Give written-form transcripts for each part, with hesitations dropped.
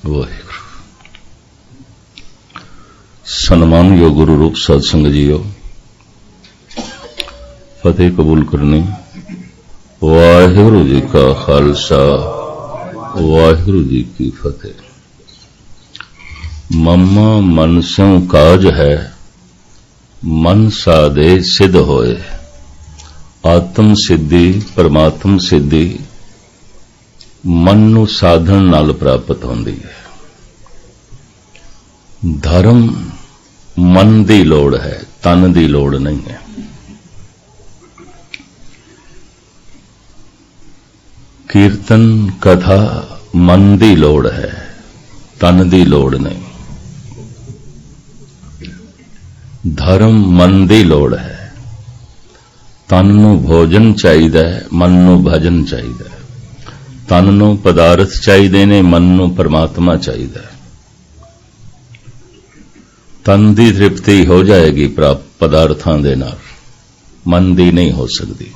वाहिगुरू। सन्मान योग गुरु रूप सत्संग जीओ, फतेह कबूल करनी। वाहिगुरू जी का खालसा, वाहिगुरू जी की फतेह। मम्मा मन स्यों काज है, मन साधे सिद्ध होए। आत्म सिद्धि परमात्म सिद्धि मन नूं साधन नाल प्राप्त होंदी है। धर्म मन दी लोड़ है, तन दी लोड़ नहीं है। कीर्तन कथा मन दी लोड़ है, तन दी लोड़ नहीं। धर्म मन दी लोड़ है, तन नूं भोजन चाहिदा है, मन नूं भजन चाहिदा है। तन नूं पदार्थ चाहिदे ने, मन नूं परमात्मा चाहिदा है। तन दी तृप्ति हो जाएगी प्राप्त पदार्थां दे नाल, मन दी नहीं हो सकती।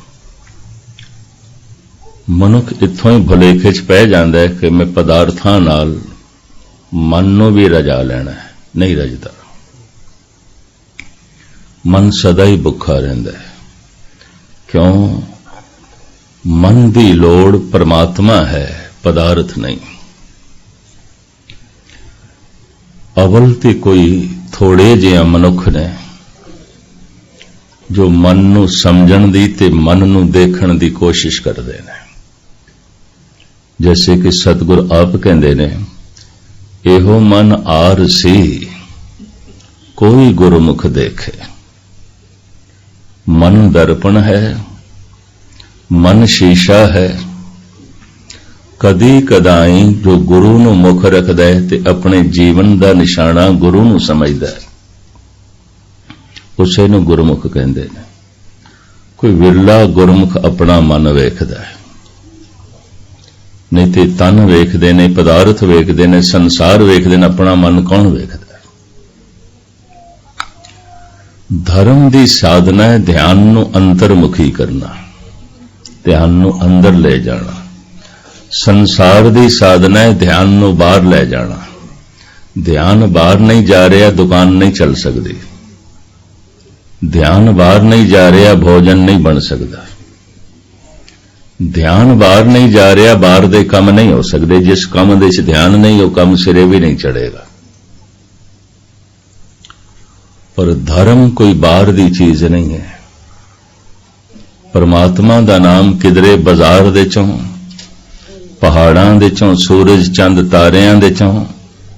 मनुख इत्थों ही भुलेखे च पै जांदा है कि मैं पदार्थां नाल मन नूं भी रजा लेना है, नहीं रजदा। मन सदा ही भुखा रहिंदा है। क्यों? मन दी लोड़ परमात्मा है, पदार्थ नहीं। अवल ते कोई थोड़े जिहा मनुख ने जो मन नूं समझण दी ते मन नूं देखण दी कोशिश करदे ने। जैसे कि सतगुर आप कहंदे ने, एहो मन आरसी कोई गुरमुख देखे। मन दर्पण है, मन शीशा है। कदी कदाई जो गुरु नूं मुख रखदा है ते अपने जीवन दा निशाना गुरु नूं समझदा है, उसे नूं गुरमुख कहंदे ने। कोई विरला गुरमुख अपना मन वेखदा है, नहीं ते तन वेखदे ने, पदार्थ वेखदे ने, संसार वेखदे ने। अपना मन कौन वेखदा? धर्म दी साधना है ध्यान नूं अंतर्मुखी करना, ध्यान नूं अंदर ले जाना। संसार दी साधना है ध्यान नूं बाहर ले जाना। ध्यान बाहर नहीं जा रहा, दुकान नहीं चल सकती। ध्यान बाहर नहीं जा रहा, भोजन नहीं बन सकता। ध्यान बाहर नहीं जा रहा, बाहर दे काम नहीं हो सकते। जिस काम दे ध्यान नहीं, वो काम सिरे भी नहीं चढ़ेगा। पर धर्म कोई बाहर दी चीज नहीं है। परमात्मा दा नाम किधरे बाजार दे चों, पहाड़ां दे चों, सूरज चंद तारियां दे चों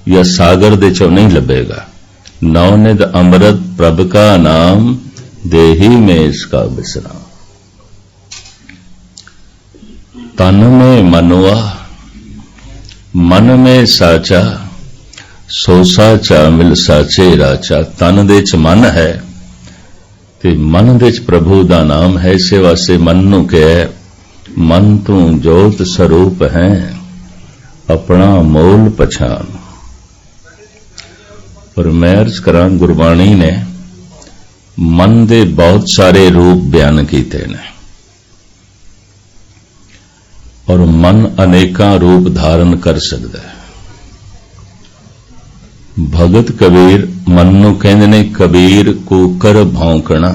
या सागर दे चों नहीं लभेगा। नवनिध अमृत प्रभ का नाम, देही में इसका विश्राम। तन में मनुआ, मन में साचा, सो साचा मिल साचे राचा। तन दे च मन है ते मन दे च प्रभु दा नाम है। इसे वास्ते मन नूं कहे, मन तू जोत स्वरूप है, अपना मोल पछान। पर मैं अर्ज करां, गुरबाणी ने मन दे बहुत सारे रूप बयान कीते ने, और मन अनेकां रूप धारण कर सकता है। भगत कबीर मन नूं कहंदे ने, कबीर कूकर भौंकना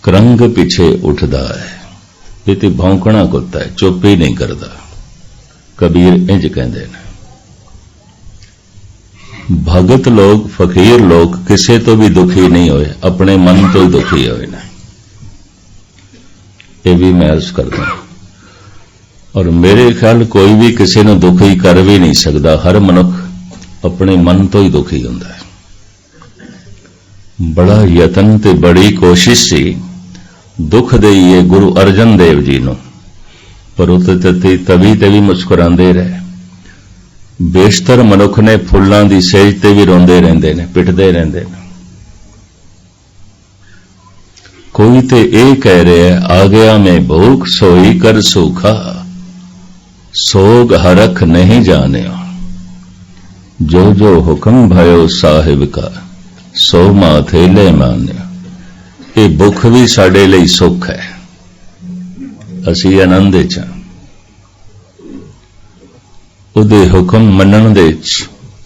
करंग पिछे उठदा है। ये तो भौंकना कुत्ता है, चुप ही नहीं करता। कबीर इंज कहंदे ने। भगत लोग, फकीर लोग किसी तो भी दुखी नहीं होए, अपने मन तो ही दुखी होए ने। ये भी मैं अर्ज करदा, और मेरे ख्याल कोई भी किसी नूं दुखी कर भी नहीं सकता। हर मनुख अपने मन तो ही दुखी हुंदा है। बड़ा यतन ते बड़ी कोशिश सी दुख देईए गुरु अर्जन देव जी नूं, पर उते तभी ते भी मुस्कुरांदे रहे। बेशतर मनुख ने फुल्लां दी सेज ते भी रोंदे रहिंदे ने, पिटदे रहिंदे ने। कोई ते ये कह रहा है, आ गया मैं भूख सोई कर सूखा, सोग हरख नहीं जाने। जो जो हुक्म भयो साहिब का, सो माथे ले मान्या। ये भुख भी साडे लई सुख है, असी आनंद च। ਉਹਦੇ ਹੁਕਮ ਮੰਨਣ ਦੇ ਵਿੱਚ,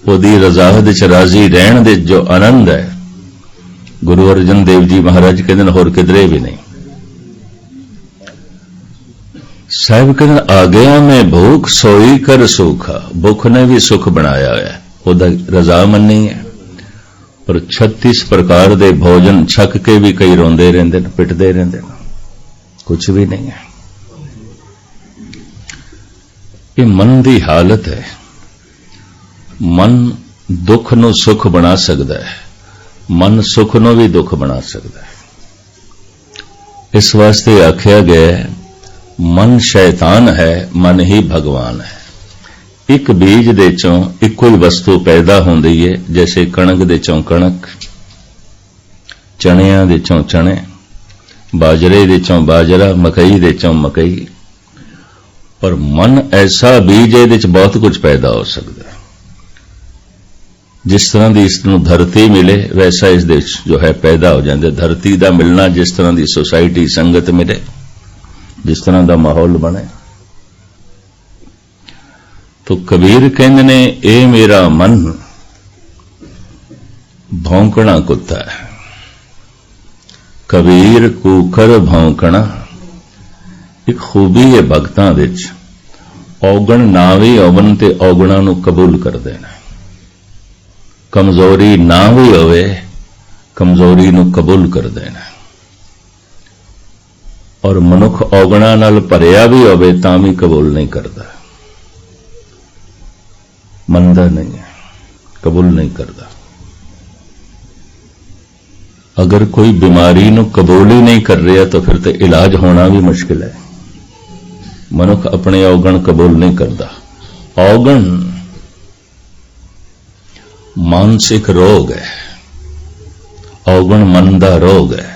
ਉਹਦੀ ਰਜ਼ਾ ਦੇ ਵਿੱਚ ਰਾਜ਼ੀ ਰਹਿਣ ਦੇ ਜੋ ਆਨੰਦ ਹੈ, ਗੁਰੂ ਅਰਜਨ ਦੇਵ ਜੀ ਮਹਾਰਾਜ ਕਹਿੰਦੇ ਨੇ ਹੋਰ ਕਿਧਰੇ ਵੀ ਨਹੀਂ। ਸਾਹਿਬ ਕਹਿੰਦੇ ਆ ਗਿਆ ਮੈਂ ਭੂਖ ਸੋਈ ਕਰ ਸੁਖਾ, ਭੁੱਖ ਨੇ ਵੀ ਸੁਖ ਬਣਾਇਆ ਹੈ, ਉਹਦਾ ਰਜ਼ਾ ਮੰਨੀ ਹੈ। ਪਰ 36 ਪ੍ਰਕਾਰ ਦੇ ਭੋਜਨ ਛਕ ਕੇ ਵੀ ਕਈ ਰੋਂਦੇ ਰਹਿੰਦੇ ਨੇ, ਪਿੱਟਦੇ ਰਹਿੰਦੇ ਨੇ, ਕੁਝ ਵੀ ਨਹੀਂ ਹੈ। ਇਹ ਮਨ ਦੀ ਹਾਲਤ ਹੈ। ਮਨ ਦੁੱਖ ਨੂੰ ਸੁਖ ਬਣਾ ਸਕਦਾ ਹੈ, ਮਨ ਸੁਖ ਨੂੰ ਵੀ ਦੁੱਖ ਬਣਾ ਸਕਦਾ ਹੈ। ਇਸ ਵਾਸਤੇ ਆਖਿਆ ਗਿਆ ਮਨ ਸ਼ੈਤਾਨ ਹੈ, ਮਨ ਹੀ ਭਗਵਾਨ ਹੈ। ਇੱਕ ਬੀਜ ਦੇ ਚੋਂ ਇੱਕੋ ਹੀ ਵਸਤੂ ਪੈਦਾ ਹੁੰਦੀ ਹੈ, ਜੈਸੇ ਕਣਕ ਦੇ ਚੋਂ ਕਣਕ, ਚਣਿਆਂ ਦੇ ਚੋਂ ਚਣੇ, ਬਾਜਰੇ ਦੇ ਚੋਂ ਬਾਜਰਾ, ਮਕਈ ਦੇ ਚੋਂ ਮਕਈ। ਪਰ ਮਨ ਐਸਾ ਬੀਜ ਹੈ, ਇਹਦੇ ਵਿੱਚ ਬਹੁਤ ਕੁਝ ਪੈਦਾ ਹੋ ਸਕਦਾ ਹੈ। ਜਿਸ ਤਰ੍ਹਾਂ ਦੀ ਇਸ ਨੂੰ ਧਰਤੀ ਮਿਲੇ, ਵੈਸਾ ਇਸ ਦੇ ਵਿੱਚ ਜੋ ਹੈ ਪੈਦਾ ਹੋ ਜਾਂਦਾ। ਧਰਤੀ ਦਾ ਮਿਲਣਾ, ਜਿਸ ਤਰ੍ਹਾਂ ਦੀ ਸੁਸਾਇਟੀ ਸੰਗਤ ਮਿਲੇ, ਜਿਸ ਤਰ੍ਹਾਂ ਦਾ ਮਾਹੌਲ ਬਣੇ। तो कबीर कहते ने ए मेरा मन भौंकना कुत्ता है। कबीर कूकर भौंकना एक खूबी है भगतां विच। औगण ना भी होवन ते औगणा नूं कबूल कर देना। कमजोरी ना भी होवे, कमजोरी नूं कबूल कर देना। और मनुख औगणा नाल भरिया भी होवे तां भी कबूल नहीं करता, ਮੰਨਦਾ नहीं है, कबूल नहीं करता। अगर कोई बीमारी नूं कबूल ही नहीं कर रहा तो फिर तो इलाज होना भी मुश्किल है। मनुख अपने औगण कबूल नहीं करता। औगण मानसिक रोग है, औगण मन दा रोग है।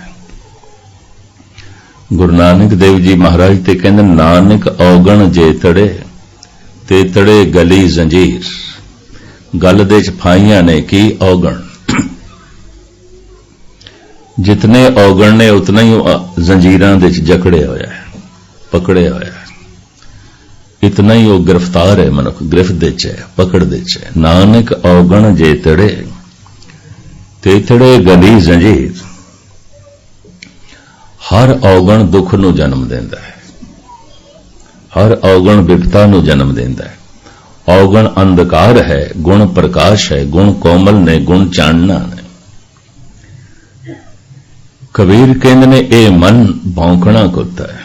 गुरु नानक देव जी महाराज ते कहंदे नानक औगण जे तड़े ते तड़े गली जंजीर। गल दे फाइयां ने की औगण, जितने औगण ने उतना ही जंजीरां दे जकड़े होया है, पकड़े होया है। इतना ही वो गिरफ्तार है, मनुख गिरफ्त दे च है, पकड़ दे च है। नानक औगण जे तड़े ते तड़े गली जंजीर। हर औगण दुख नूं जन्म देंदा है, हर औगण विपता नूं जन्म देंदा है। औगण अंधकार है, गुण प्रकाश है, गुण कोमल ने, गुण चानना ने। कबीर कहंदे ने ए मन भौंकना कुत्ता है,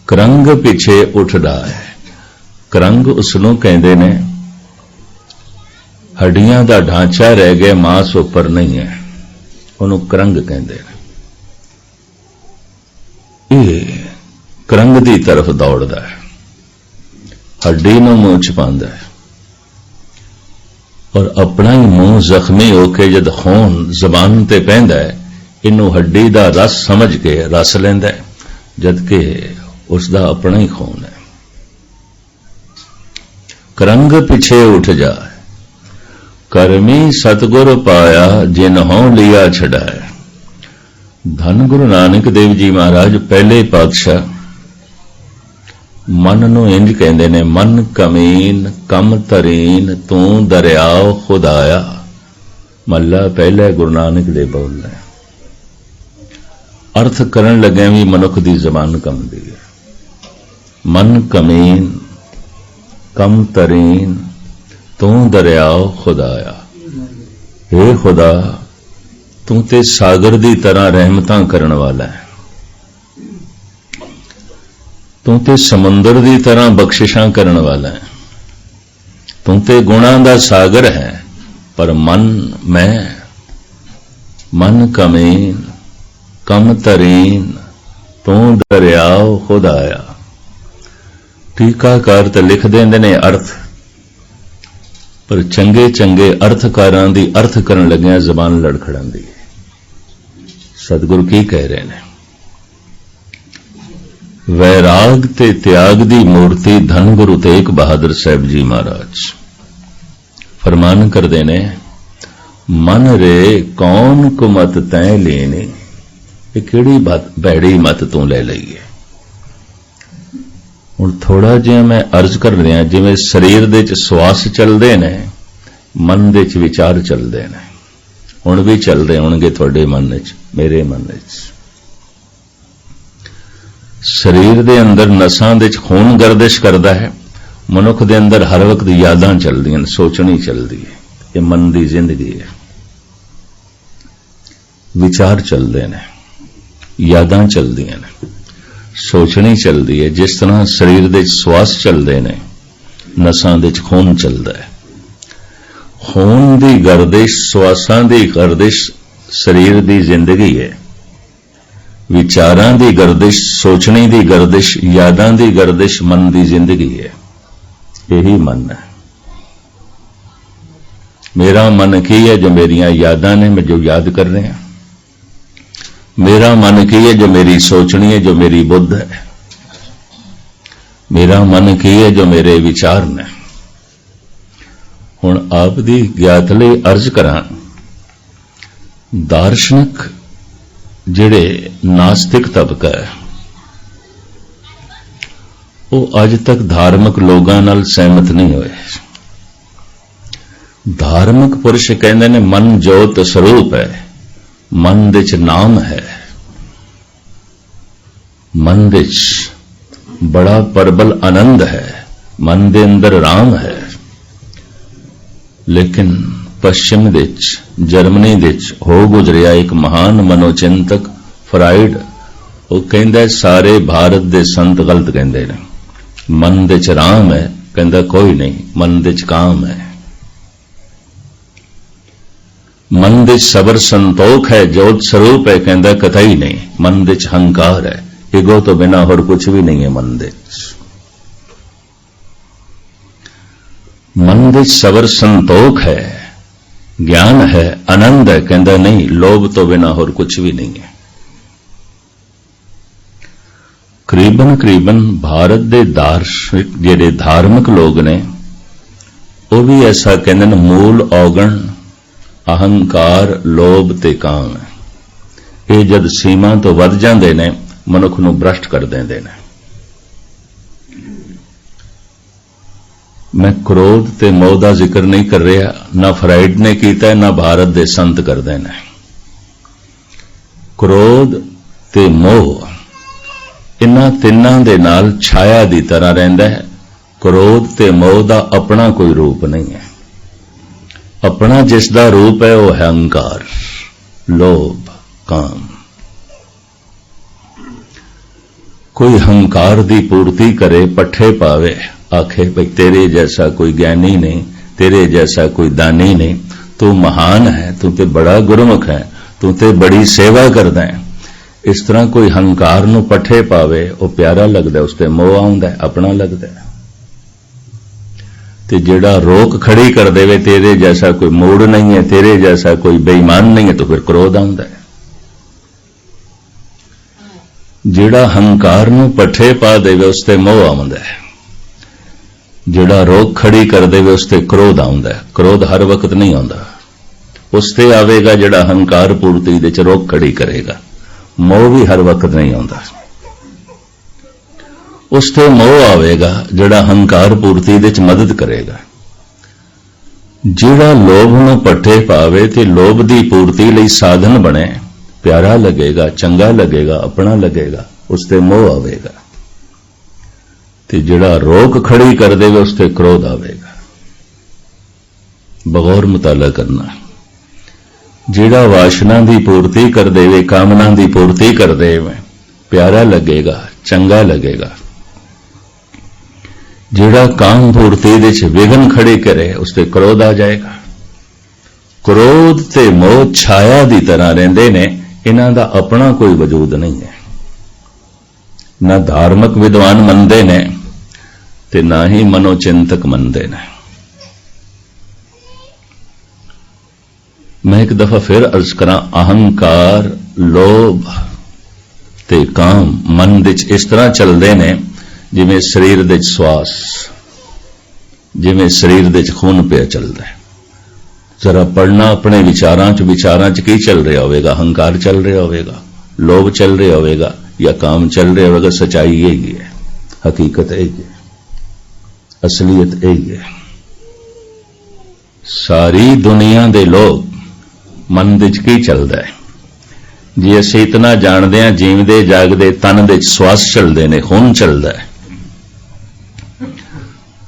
करंग पिछे उठदा है। करंग उसनूं कहंदे ने हड्डियां दा ढांचा रह गया, मांस उपर नहीं है, उहनूं करंग कहंदे ने। ये करंग दी तरफ दौड़दा है, हड्डी नूं मूंह च पांदा है और अपना ही मूंह जख्मी होके जद खून जबान ते पैंदा है, इनू हड्डी दा रस समझ के रस लैंदा है, जबकि उसका अपना ही खून है। करंग पिछे उठ जा, करमी सतगुर पाया जिन्हों लिया छड़ाया। धन गुरु नानक देव जी महाराज पहले पातशाह मन नूं इंज कहंदे ने, मन कमीन कम तरीन तू दरियाओ खुदाया। मल्ला पहले गुरु नानक दे बोल रहे। अर्थ करन लगे भी मनुख दी जबान कंबदी है। मन कमीन कम तरीन तू दरियाओ खुदाया। हे खुदा तू ते सागर दी तरह रहमतां करन वाला है, तू ते समुंदर दी तरह बख्शिशां करन वाला है, तू ते गुणां दा सागर है। पर मैं मन कमीन कम तरीन तू दरियाओ खुद आया। टीकाकार तो लिख देंदे ने अर्थ, पर चंगे चंगे अर्थकारां दी अर्थ करन लगिया जबान लड़खड़ांदी है। सतगुरु की कह रहे हैं, वैराग ते त्याग दी मूर्ति धन गुरु तेग बहादुर साहब जी महाराज फरमान कर देने, मन रे कौन को मत तय लेने। ये केड़ी बात भैड़ी मत तू ले लई है। ਹੁਣ ਥੋੜਾ ਜਿਹਾ ਮੈਂ ਅਰਜ਼ ਕਰ ਰਿਹਾ, ਜਿਵੇਂ ਸਰੀਰ ਦੇ ਚ ਸਵਾਸ ਚੱਲਦੇ ਨੇ, ਮਨ ਦੇ ਚ ਵਿਚਾਰ ਚੱਲਦੇ ਨੇ, ਹੁਣ ਵੀ ਚੱਲਦੇ ਹੋਣਗੇ ਤੁਹਾਡੇ ਮਨ ਵਿੱਚ, ਮੇਰੇ ਮਨ ਵਿੱਚ। ਸਰੀਰ ਦੇ ਅੰਦਰ ਨਸਾਂ ਦੇ ਚ ਖੂਨ ਗਰਦਿਸ਼ ਕਰਦਾ ਹੈ, ਮਨੁੱਖ ਦੇ ਅੰਦਰ ਹਰ ਵਕਤ ਯਾਦਾਂ ਚੱਲਦੀਆਂ ਨੇ, ਸੋਚਣੀ ਚੱਲਦੀ ਹੈ। ਇਹ ਮਨ ਦੀ ਜ਼ਿੰਦਗੀ ਹੈ। ਵਿਚਾਰ ਚੱਲਦੇ ਨੇ, ਯਾਦਾਂ ਚੱਲਦੀਆਂ ਨੇ, ਸੋਚਣੀ ਚੱਲਦੀ ਹੈ। ਜਿਸ ਤਰ੍ਹਾਂ ਸਰੀਰ ਦੇ ਸਵਾਸ ਚੱਲਦੇ ਨੇ, ਨਸਾਂ ਦੇ ਖੂਨ ਚੱਲਦਾ ਹੈ। ਖੂਨ ਦੀ ਗਰਦਿਸ਼, ਸਵਾਸਾਂ ਦੀ ਗਰਦਿਸ਼ ਸਰੀਰ ਦੀ ਜ਼ਿੰਦਗੀ ਹੈ। ਵਿਚਾਰਾਂ ਦੀ ਗਰਦਿਸ਼, ਸੋਚਣੀ ਦੀ ਗਰਦਿਸ਼, ਯਾਦਾਂ ਦੀ ਗਰਦਿਸ਼ ਮਨ ਦੀ ਜ਼ਿੰਦਗੀ ਹੈ। ਇਹੀ ਮਨ ਹੈ। ਮੇਰਾ ਮਨ ਕੀ ਹੈ? ਜੋ ਮੇਰੀਆਂ ਯਾਦਾਂ ਨੇ, ਮੈਂ ਜੋ ਯਾਦ ਕਰ ਰਿਹਾ। ਮੇਰਾ ਮਨ ਕੀ ਹੈ? ਜੋ ਮੇਰੀ ਸੋਚਣੀ ਹੈ, ਜੋ ਮੇਰੀ ਬੁੱਧ ਹੈ। ਮੇਰਾ ਮਨ ਕੀ ਹੈ? ਜੋ ਮੇਰੇ ਵਿਚਾਰ ਨੇ। ਹੁਣ ਆਪ ਦੀ ਗਿਆਤ ਲਈ ਅਰਜ਼ ਕਰਾਂ, ਦਾਰਸ਼ਨਿਕ ਜਿਹੜੇ ਨਾਸਤਿਕ ਤਬਕਾ ਹੈ, ਉਹ ਅੱਜ ਤੱਕ ਧਾਰਮਿਕ ਲੋਕਾਂ ਨਾਲ ਸਹਿਮਤ ਨਹੀਂ ਹੋਏ। ਧਾਰਮਿਕ ਪੁਰਸ਼ ਕਹਿੰਦੇ ਨੇ ਮਨ ਜੋਤ ਸਰੂਪ ਹੈ, ਮਨ ਦੇ ਚ ਨਾਮ ਹੈ, ਮਨ ਦੇ ਚ ਬੜਾ ਪ੍ਰਬਲ ਆਨੰਦ ਹੈ, ਮਨ ਦੇ ਅੰਦਰ ਰਾਮ ਹੈ। ਲੇਕਿਨ ਪੱਛਮ ਦੇ ਚ, ਜਰਮਨੀ ਦੇ ਚ ਹੋ ਗੁਜ਼ਰਿਆ ਇੱਕ ਮਹਾਨ ਮਨੋਚਿੰਤਕ ਫਰਾਇਡ, ਉਹ ਕਹਿੰਦਾ ਸਾਰੇ ਭਾਰਤ ਦੇ ਸੰਤ ਗਲਤ ਕਹਿੰਦੇ ਨੇ। ਮਨ ਦੇ ਚ ਰਾਮ ਹੈ, ਕਹਿੰਦਾ ਕੋਈ ਨਹੀਂ, ਮਨ ਦੇ ਚ ਕਾਮ ਹੈ। ਮਨ ਦੇ ਸਬਰ ਸੰਤੋਖ ਹੈ, ਜੋਤ ਸਰੂਪ ਹੈ, ਕਹਿੰਦਾ ਕਤਈ ਨਹੀਂ, ਮਨ ਦੇ ਚ ਹੰਕਾਰ ਹੈ। ਈਗੋ ਤੋਂ ਬਿਨਾ ਹੋਰ ਕੁਝ ਵੀ ਨਹੀਂ ਹੈ ਮਨ ਦੇ ਚ। ਮਨ ਦੇ ਸਬਰ ਸੰਤੋਖ ਹੈ, ਗਿਆਨ ਹੈ, ਆਨੰਦ ਹੈ, ਕਹਿੰਦਾ ਨਹੀਂ, ਲੋਭ ਤੋਂ ਬਿਨਾ ਹੋਰ ਕੁਝ ਵੀ ਨਹੀਂ ਹੈ। ਕਰੀਬਨ ਭਾਰਤ ਦੇ ਦਾਰਸ਼ਨਿਕ ਜਿਹੜੇ ਧਾਰਮਿਕ ਲੋਕ ਨੇ, ਉਹ ਵੀ ਐਸਾ ਕਹਿੰਦੇ ਨੇ, ਮੂਲ ਔਗਣ ਅਹੰਕਾਰ, ਲੋਭ ਤੇ ਕਾਮ ਹੈ। ਇਹ ਜਦ ਸੀਮਾ ਤੋਂ ਵੱਧ ਜਾਂਦੇ ਨੇ, ਮਨੁੱਖ ਨੂੰ ਭ੍ਰਸ਼ਟ ਕਰ ਦਿੰਦੇ ਨੇ। ਮੈਂ ਕ੍ਰੋਧ ਤੇ ਮੋਹ ਦਾ ਜ਼ਿਕਰ ਨਹੀਂ ਕਰ ਰਿਹਾ, ਨਾ ਫਰਾਇਡ ਨੇ ਕੀਤਾ, ਨਾ ਭਾਰਤ ਦੇ ਸੰਤ ਕਰਦੇ ਨੇ। ਕ੍ਰੋਧ ਤੇ ਮੋਹ ਇਨ੍ਹਾਂ ਤਿੰਨਾਂ ਦੇ ਨਾਲ ਛਾਇਆ ਦੀ ਤਰ੍ਹਾਂ ਰਹਿੰਦਾ ਹੈ। ਕ੍ਰੋਧ ਤੇ ਮੋਹ ਦਾ ਆਪਣਾ ਕੋਈ ਰੂਪ ਨਹੀਂ ਹੈ। ਆਪਣਾ ਜਿਸ ਦਾ ਰੂਪ ਹੈ ਉਹ ਹੈ ਹੰਕਾਰ, ਲੋਭ, ਕਾਮ। ਕੋਈ ਹੰਕਾਰ ਦੀ ਪੂਰਤੀ ਕਰੇ, ਪੱਠੇ ਪਾਵੇ, ਆਖੇ ਭਈ ਤੇਰੇ ਜੈਸਾ ਕੋਈ ਗਿਆਨੀ ਨਹੀਂ, ਤੇਰੇ ਜੈਸਾ ਕੋਈ ਦਾਨੀ ਨਹੀਂ, ਤੂੰ ਮਹਾਨ ਹੈ, ਤੂੰ ਤੇ ਬੜਾ ਗੁਰਮੁਖ ਹੈ, ਤੂੰ ਤੇ ਬੜੀ ਸੇਵਾ ਕਰਦਾ ਹੈ। ਇਸ ਤਰ੍ਹਾਂ ਕੋਈ ਹੰਕਾਰ ਨੂੰ ਪੱਠੇ ਪਾਵੇ, ਉਹ ਪਿਆਰਾ ਲੱਗਦਾ, ਉਸ ਤੇ ਮੋਹ ਆਉਂਦਾ, ਆਪਣਾ ਲੱਗਦਾ। ਤੇ ਜਿਹੜਾ ਰੋਕ ਖੜੀ ਕਰ ਦੇਵੇ, ਤੇਰੇ ਜੈਸਾ ਕੋਈ ਮੂੜ ਨਹੀਂ ਹੈ, ਤੇਰੇ ਜੈਸਾ ਕੋਈ ਬੇਈਮਾਨ ਨਹੀਂ ਹੈ, ਤਾਂ ਫਿਰ ਕ੍ਰੋਧ ਆਉਂਦਾ ਹੈ। ਜਿਹੜਾ ਹੰਕਾਰ ਨੂੰ ਪੱਠੇ ਪਾ ਦੇਵੇ, ਉਸ ਤੇ ਮੋਹ ਆਉਂਦਾ ਹੈ। ਜਿਹੜਾ ਰੋਕ ਖੜੀ ਕਰ ਦੇਵੇ, ਉਸ ਤੇ ਕ੍ਰੋਧ ਆਉਂਦਾ ਹੈ। ਕ੍ਰੋਧ ਹਰ ਵਕਤ ਨਹੀਂ ਆਉਂਦਾ, ਉਸ ਤੇ ਆਵੇਗਾ ਜਿਹੜਾ ਹੰਕਾਰ ਪੂਰਤੀ ਦੇ ਚ ਰੋਕ ਖੜੀ ਕਰੇਗਾ। ਮੋਹ ਵੀ ਹਰ ਵਕਤ ਨਹੀਂ ਆਉਂਦਾ, ਉਸ ਤੇ ਮੋਹ ਆਵੇਗਾ ਜਿਹੜਾ ਹੰਕਾਰ ਪੂਰਤੀ ਦੇ ਚ ਮਦਦ ਕਰੇਗਾ। ਜਿਹੜਾ ਲੋਭ ਨੂੰ ਪੱਠੇ ਪਾਵੇ ਤੇ ਲੋਭ ਦੀ ਪੂਰਤੀ ਲਈ ਸਾਧਨ ਬਣੇ, ਪਿਆਰਾ ਲੱਗੇਗਾ, ਚੰਗਾ ਲੱਗੇਗਾ, ਆਪਣਾ ਲੱਗੇਗਾ, ਉਸ ਤੇ ਮੋਹ ਆਵੇਗਾ। ਤੇ ਜਿਹੜਾ ਰੋਕ ਖੜੀ ਕਰ ਦੇਵੇ, ਉਸ ਤੇ ਕ੍ਰੋਧ ਆਵੇਗਾ। ਬਗੌਰ ਮੁਤਾਲਾ ਕਰਨਾ। ਜਿਹੜਾ ਵਾਸ਼ਨਾ ਦੀ ਪੂਰਤੀ ਕਰ ਦੇਵੇ, ਕਾਮਨਾ ਦੀ ਪੂਰਤੀ ਕਰ ਦੇਵੇ, ਪਿਆਰਾ ਲੱਗੇਗਾ, ਚੰਗਾ ਲੱਗੇਗਾ। ਜਿਹੜਾ ਕਾਮ ਪੂਰਤੀ ਦੇ ਚ ਵਿਘਨ ਖੜੇ ਕਰੇ, ਉਸ ਤੇ ਕ੍ਰੋਧ ਆ ਜਾਏਗਾ। ਕ੍ਰੋਧ ਤੇ ਮੋਹ ਛਾਇਆ ਦੀ ਤਰ੍ਹਾਂ ਰਹਿੰਦੇ ਨੇ, ਇਹਨਾਂ ਦਾ ਆਪਣਾ ਕੋਈ ਵਜੂਦ ਨਹੀਂ ਹੈ। ਨਾ ਧਾਰਮਿਕ ਵਿਦਵਾਨ ਮੰਨਦੇ ਨੇ ਤੇ ਨਾ ਹੀ ਮਨੋਚਿੰਤਕ ਮੰਨਦੇ ਨੇ। ਮੈਂ ਇੱਕ ਦਫਾ ਫਿਰ ਅਰਜ਼ ਕਰਾਂ, ਅਹੰਕਾਰ, ਲੋਭ ਤੇ ਕਾਮ ਮਨ ਵਿੱਚ ਇਸ ਤਰ੍ਹਾਂ ਚੱਲਦੇ ਨੇ ਜਿਵੇਂ ਸਰੀਰ ਦੇ ਸਵਾਸ, ਜਿਵੇਂ ਸਰੀਰ ਦੇ ਖੂਨ ਪਿਆ ਚੱਲਦਾ ਹੈ। ਜ਼ਰਾ ਪੜਨਾ ਆਪਣੇ ਵਿਚਾਰਾਂ ਚ ਕੀ ਚੱਲ ਰਿਹਾ ਹੋਵੇਗਾ? ਹੰਕਾਰ ਚੱਲ ਰਿਹਾ ਹੋਵੇਗਾ, ਲੋਭ ਚੱਲ ਰਿਹਾ ਹੋਵੇਗਾ, ਜਾਂ ਕਾਮ ਚੱਲ ਰਿਹਾ ਹੋਵੇਗਾ। ਸਚਾਈ ਇਹ ਹੀ ਹੈ, हकीकत यही है, असलीयत यही है। सारी दुनिया दे लोग मन दे की चलता है। जे असीं इतना जानते हैं, जीवदे जागदे तन दे श्वास चलते ने, खून चलता है,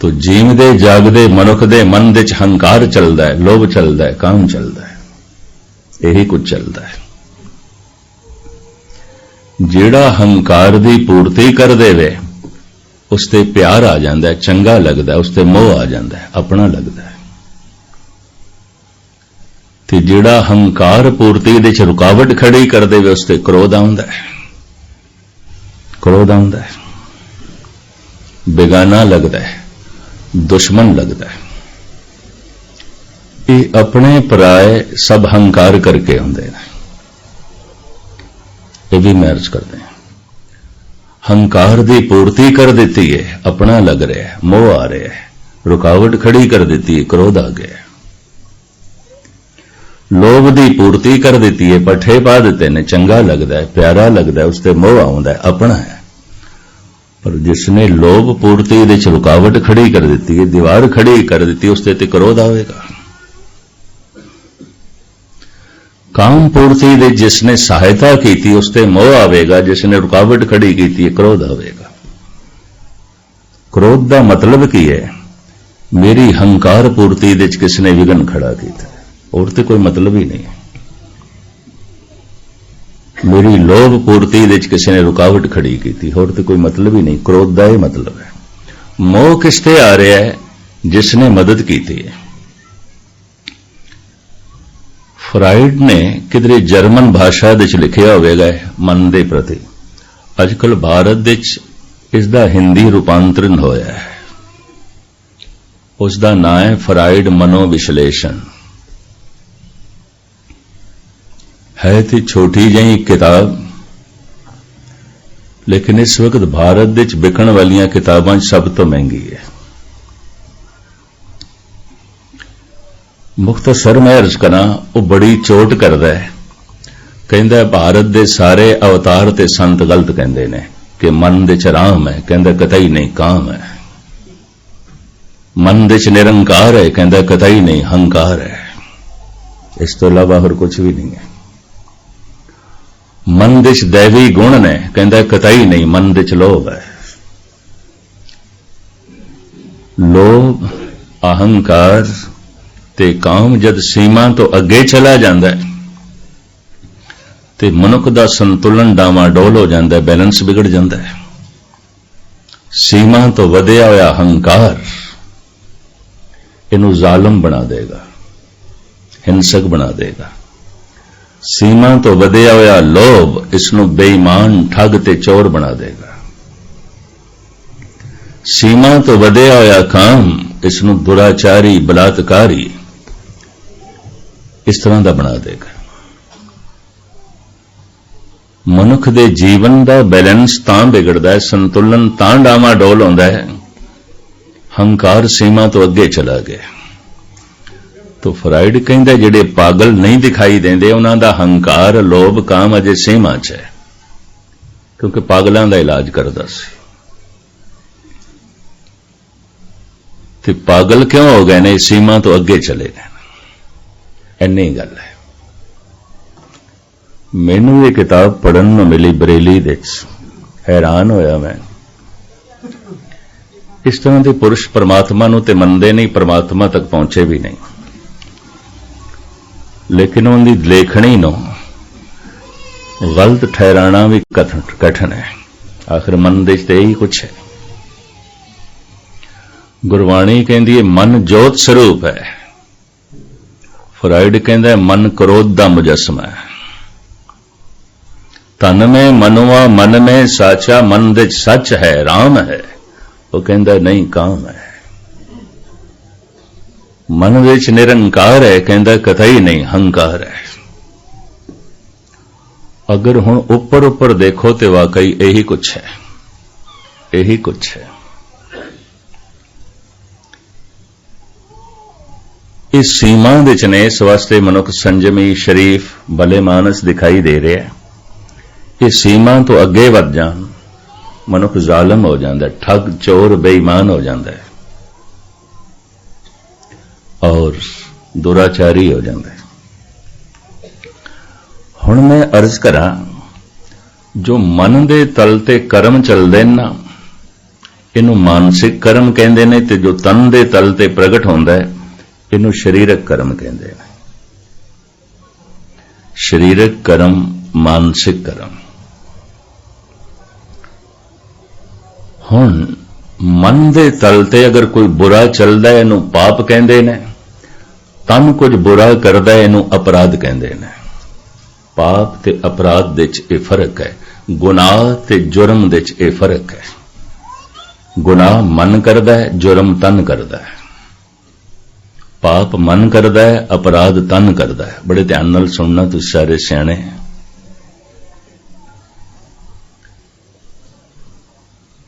तो जीवदे जागदे मनुख दे मन दे हंकार चलता है, लोभ चलता है, काम चलता है, यही कुछ चलता है। जेड़ा हंकार दी पूर्ति कर देवे उसते प्यार आ जाता है, चंगा लगता है, उसते मोह आ जाता है, अपना लगता है। ते जेड़ा हंकार पूर्ति दे च रुकावट खड़ी कर देवे उसते क्रोध आउंदा है, क्रोध आउंदा है, बेगाना लगता है, दुश्मन लगता है। ये अपने पराए सब हंकार करके होंदे ने, ये भी मैरिज करते हैं। हंकार दी पूर्ति कर देती है, अपना लग रहा है, मोह आ रहा है, रुकावट खड़ी कर देती है, क्रोध आ गया। लोभ दी पूर्ति कर देती है, पट्ठे पा देते ने, चंगा लगता है, प्यारा लगता है, उसते मोह आउंदा है, अपना है। पर जिसने लोभ पूर्ति दे च रुकावट खड़ी कर देती है, दीवार खड़ी कर देती है, उसते ते क्रोध आवेगा। काम पूर्ति दे जिसने सहायता की थी उसते मोह आवेगा, जिसने रुकावट खड़ी की थी क्रोध आवेगा। क्रोध का मतलब की है, मेरी हंकार पूर्ति दे किसने विघन खड़ा किया, और तो कोई मतलब ही नहीं है। मेरी लोभ पूर्ति दे किसी ने रुकावट खड़ी की थी, और तो कोई मतलब ही नहीं। क्रोध का यह मतलब है। मोह किसते आ रहा है, जिसने मदद की थी। फ्राइड ने किधरे जर्मन भाषा दे लिखिया होवेगा मन दे प्रति, अजकल भारत दे इसका हिंदी रूपांतरण होया है। उसका नाम है फ्राइड मनोविश्लेषण। है थी छोटी जी किताब, लेकिन इस वक्त भारत विच बिकण वालियां किताबां सब तो महंगी है। मुख्तसर मैं अर्ज करा, वो बड़ी चोट करदा है। कहंदा भारत दे सारे अवतार ते संत गलत कहंदे ने कि मन दे च राम है, कहंदा कतई नहीं काम है। मन दे च निरंकार है, कहंदा कतई नहीं हंकार है। इस तो इलावा और कुछ भी नहीं है। मन दे च दैवी गुण ने, कहंदा कतई नहीं मन दे च लोभ है। लोभ, अहंकार ते काम जद सीमा तो अगे चला जाता है ते मनुख दा संतुलन डावाडोल हो जाता है, बैलेंस बिगड़ जाता है। सीमा तो वधिया होया अहंकार इनू जालम बना देगा, हिंसक बना देगा। सीमा तो वधिया होया लोभ इसनू बेईमान, ठग ते चोर बना देगा। सीमा तो वधिया होया काम इसनू दुराचारी, बलात्कारी इस तरह का बना देगा। मनुख दे जीवन का बैलेंस तां बिगड़ता है, संतुलन तां डावाडोल होंदा है, हंकार सीमा तो अगे चला गया। तो फ्राइड कहंदा जिहड़े पागल नहीं दिखाई देंदे उन्हां दा हंकार, लोभ, काम अजे सीमा च है, क्योंकि पागलों का इलाज करदा सी। ते पागल क्यों हो गए ने, सीमा तो अगे चले गए। इन्नी गल है। मैनू ये किताब पढ़न नूं मिली बरेली दे, हैरान होया मैं। इस तरह के पुरुष परमात्मा नूं ते मनदे नहीं, परमात्मा तक पहुंचे भी नहीं, लेकिन उनकी लेखनी नूं गलत ठहराना भी कठिन है। आखिर मन दे ते यही कुछ है। गुरबाणी कहंदी है मन जोत स्वरूप है। फ्राइड कहंदा मन क्रोध दा मुजस्समा है। तन में मनुआ मन में साचा, मन दे सच है, राम है। वो कहंदा नहीं काम है। मन विच निरंकार है, कहंदा कतई नहीं हंकार है। अगर हुण उपर उपर देखो तो वाकई यही कुछ है, यही कुछ है। इस सीमा विच ने, इस वास्ते मनुख संजमी, शरीफ, भले मानस दिखाई दे रहे हैं। ये सीमा तो अगे वध जान, मनुख जालिम हो जाता है, ठग चोर बेईमान हो जाता है और दुराचारी हो जाता है। हुण मैं अर्ज करा, जो मन दे तल ते कर्म चलदे ना, इनू मानसिक कर्म कहंदे ने, ते जो तन दे तल ते प्रगट होंदा है इनू शरीरक कर्म कहंदे ने। शरीरक कर्म, मानसिक कर्म। हुण मन दे तल ते अगर कोई बुरा चलदा है इनू पाप कहंदे ने, तन कुछ बुरा करदा है इनू अपराध कहंदे ने। पाप ते अपराध दे च इह फर्क है, गुनाह ते जुर्म दे च इह फर्क है। गुनाह मन करदा है, जुर्म तन करदा है। पाप मन करदा है, अपराध तन करदा है। बड़े ध्यान नाल सुनना तुसीं सारे सियाणे।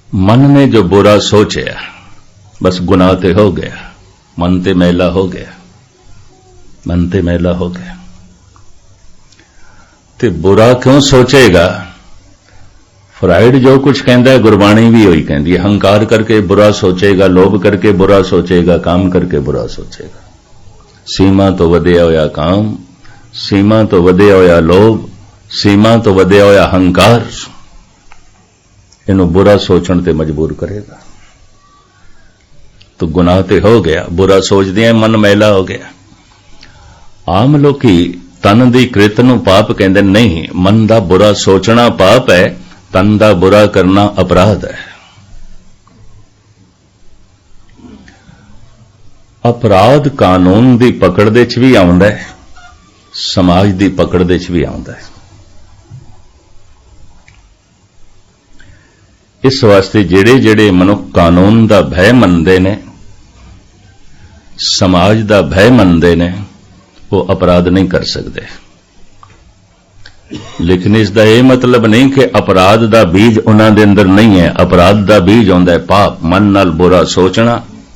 मन ने जो बुरा सोचा बस गुनाह ते हो गया, मन ते मैला हो गया, मन ते मैला हो गया। ते बुरा क्यों सोचेगा? फ्राइड जो कुछ कहता है गुरबाणी भी वही कहती है। हंकार करके बुरा सोचेगा, लोभ करके बुरा सोचेगा, काम करके बुरा सोचेगा। सीमा तो वधिया होया काम, सीमा तो वधिया होया लोभ, सीमा तो वधिया होया हंकार। इनू बुरा सोचण ते मजबूर करेगा तो गुनाह ते हो गया। बुरा सोचदे मन मैला हो गया। आम लोकी तन दी कृत नूं पाप कहंदे नहीं। मन दा बुरा सोचना पाप है, तन दा बुरा करना अपराध है। अपराध कानून दी पकड़ दे च भी आउंदा है, समाज दी पकड़ दे च भी आउंदा है। इस वास्ते जेड़े जेड़े मनुख कानून दा भय मनदे ने, समाज दा भय मनदे ने, वो अपराध नहीं कर सकते। लेकिन इसका यह मतलब नहीं कि अपराध का बीज उन्हां दे अंदर नहीं है। अपराध का बीज आउंदा है पाप। मन नाल बुरा सोचना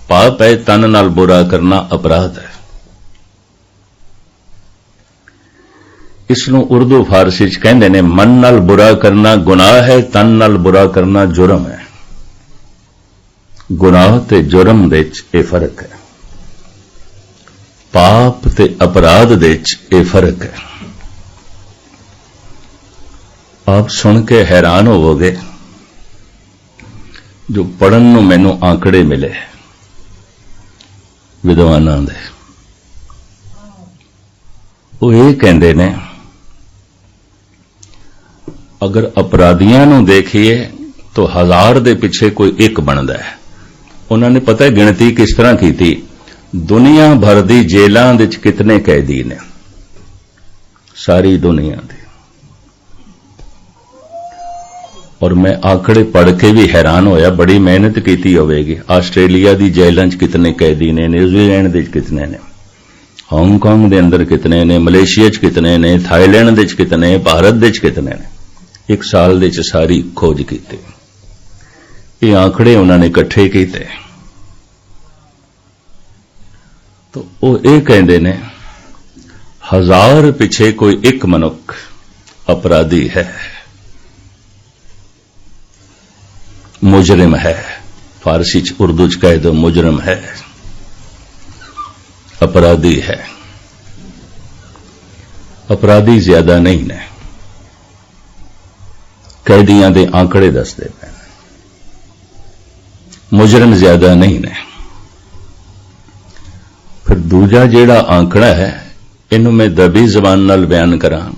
पाप है, तन नाल बुरा करना अपराध है। इसनूं उर्दू फारसी च कहंदे ने, मन नाल बुरा करना गुनाह है, तन नाल बुरा करना जुर्म है। गुनाह ते जुर्म दे च इह फर्क है। पाप ते अपराध दे च इह फर्क है। आप सुन के हैरान होवोगे, जो पढ़न नूं मैनूं आंकड़े मिले विद्वानां दे, वो ये कहंदे ने, अगर अपराधियां नूं देखिए तो 1000 दे पिछे कोई एक बनदा है। उन्होंने पता है गिणती किस तरह की थी? दुनिया भर दी जेलां दे च कितने कैदी ने, सारी दुनिया दे। और मैं आंकड़े पढ़ के भी हैरान होया, बड़ी मेहनत की होगी। आस्ट्रेलिया दी जेलों च कितने कैदी ने, न्यूजीलैंड दे कितने ने, हांगकांग दे अंदर कितने ने, मलेशिया च कितने ने, थाईलैंड दे कितने, भारत दे कितने ने। एक साल दे च सारी खोज की। ये आंकड़े उन्होंने इकट्ठे किए तो वो ये कहते ने, 1000 पिछे कोई एक मनुख अपराधी है, मुजरिम है। फारसी च उर्दू च कह दो मुजरिम है, अपराधी है। अपराधी ज्यादा नहीं ने, कैदियां दे आंकड़े दसदे पे, मुजरिम ज्यादा नहीं ने। फिर दूजा जेड़ा आंकड़ा है, इनू मैं दबी जबान नाल बयान करा।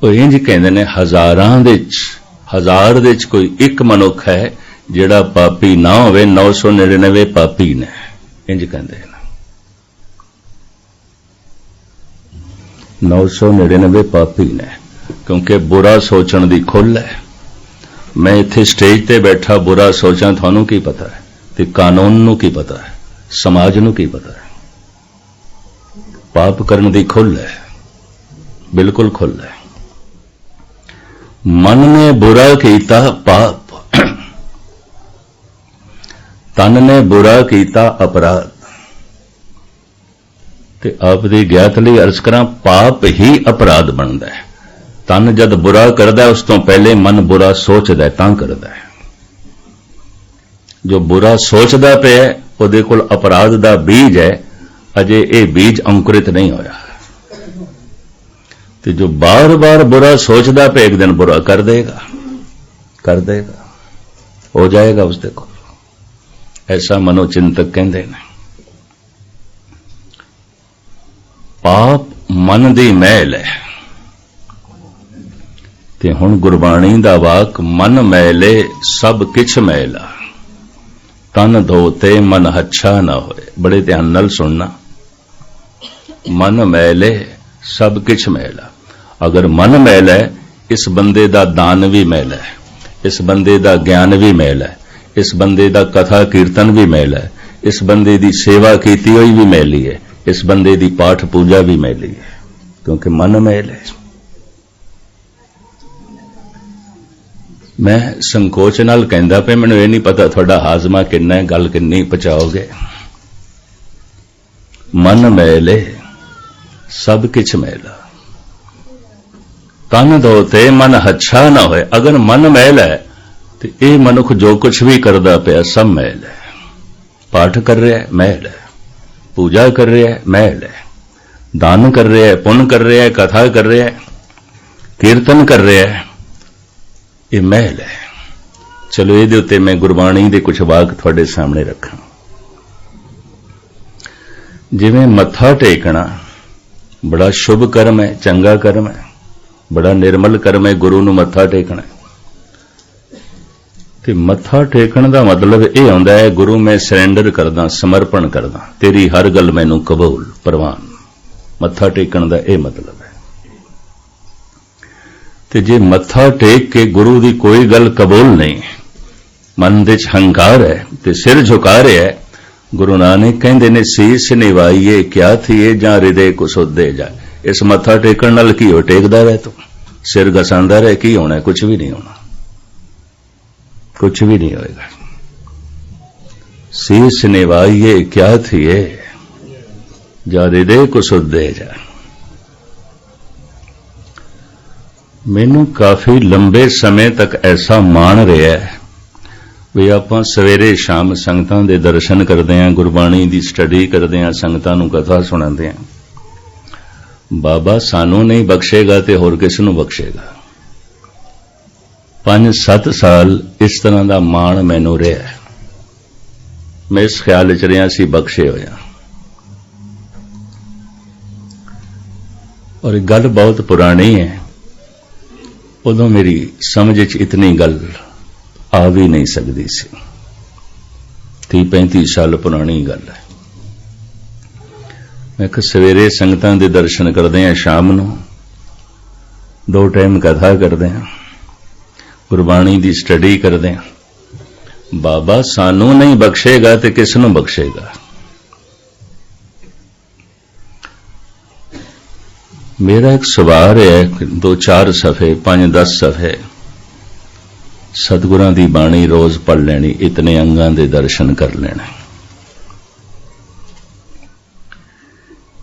वो इंज कहंदे ने, 1000 दे च कोई एक मनुख है जेड़ा पापी ना होवे, 999 पापी ने। इंज कहंदे ने 999 पापी ने, क्योंकि बुरा सोचण दी खुल है। मैं इत्थे स्टेज ते बैठा बुरा सोचां, थानू की पता है? ते कानून नू की पता है? समाज नू की पता है? पाप करने दी खुल है, बिल्कुल खुल है। मन ने बुरा कीता पाप, तन ने बुरा कीता अपराध। ते आप दी ज्ञात लई अर्ज करा, पाप ही अपराध बनता है, तन जद बुरा करदा उस तो पहले मन बुरा सोचदा तां करदा है। जो बुरा सोचदा पिया उहदे कोल अपराध दा बीज है, अजे ये बीज अंकुरित नहीं होया। तो जो बार बार बुरा सोचदा पिया एक दिन बुरा कर देगा, हो जाएगा उसदे कोल। ऐसा मनोचिंतक कहंदे ने। पाप मन दी मैल है, ते हुण गुरबाणी दा वाक मन मैले सब किछ मैला, तन धोते मन हच्छा ना होए। बड़े ध्यान नाल सुनना। मन मैले सब किछ मैला। अगर मन मैला है, इस बंदे दा दान भी मैला है, इस बंदे दा ज्ञान भी मैला है, इस बंदे दा कथा कीर्तन भी मैला है, इस बंदे दी सेवा कीती हुई भी मैली है, इस बंदे दी पाठ पूजा भी मैली है, क्योंकि मन मैल है। मैं संकोच नाल कहंदा पे, मैनूं ये नहीं पता थोड़ा हाजमा किन्ना है, गल किन्नी पचाओगे। मन मैले सब किछ मैला, तन धोते मन हच्छा ना होए। अगर मन मैल है तो ये मनुख जो कुछ भी करदा पिया सब मैल है। पाठ कर रहा है मैल है, पूजा कर रहा है मैल है, दान कर रहा है, पुण्य कर रहा है, कथा कर रहा है, कीर्तन कर रहा है, ये मैल है। चलो ये उत्ते मैं गुरबाणी दे कुछ वाक थोड़े सामने रखा। जिवें मत्था टेकना बड़ा शुभ कर्म है, चंगा कर्म है, बड़ा निर्मल कर्म है गुरु नूं मत्था टेकना। ते मत्था टेकण दा मतलब ये होंदा है गुरु मैं सरेंडर करदा, समर्पण करदा, तेरी हर गल मैनूं कबूल परवान। मत्था टेकण दा ये मतलब है। ते जे मत्था टेक के गुरु दी कोई गल कबूल नहीं, मन दे च हंकार है ते सिर झुका रहा है, गुरु नानक कहंदे ने सीस निवाइए क्या थीए जां हृदय को सुधे जाए। इस मत्था टेकण नाल की हो, टेकदा रहे तू, सिर घसांदा रहे, की होना है? कुछ भी नहीं होना, कुछ भी नहीं होएगा। सीस निवाइए क्या थीए जां हृदय को सुधे जाए। मैनू काफी लंबे समय तक ऐसा मान रहा है भी आपां सवेरे शाम संगतां दे दर्शन करदे हां, गुरबाणी दी स्टडी करदे हां, संगतां नूं कथा सुणांदे हां। बाबा सानू नहीं बख्शेगा ते होर किस नूं बख्शेगा। 5-7 साल इस तरह दा मान मैनू रहा है। मैं इस ख्याल च रहा सी बख्शे होया। और गल बहुत पुरानी है, उदों मेरी समझ च इतनी गल आ भी नहीं सकती सी। 30-35 साल पुरानी गल है। मैं सवेरे संगतां दे दर्शन करदे हां, शाम नूं 2 टाइम कथा करदे हां, गुरबाणी दी स्टडी करदे हां। बाबा सानू नहीं बख्शेगा ते किस नूं बख्शेगा। मेरा एक सवार है, 2-4 सफ़े 5-10 सफ़े सतगुरां दी बाणी रोज पढ़ लेनी, इतने अंगां दे दर्शन कर लेने।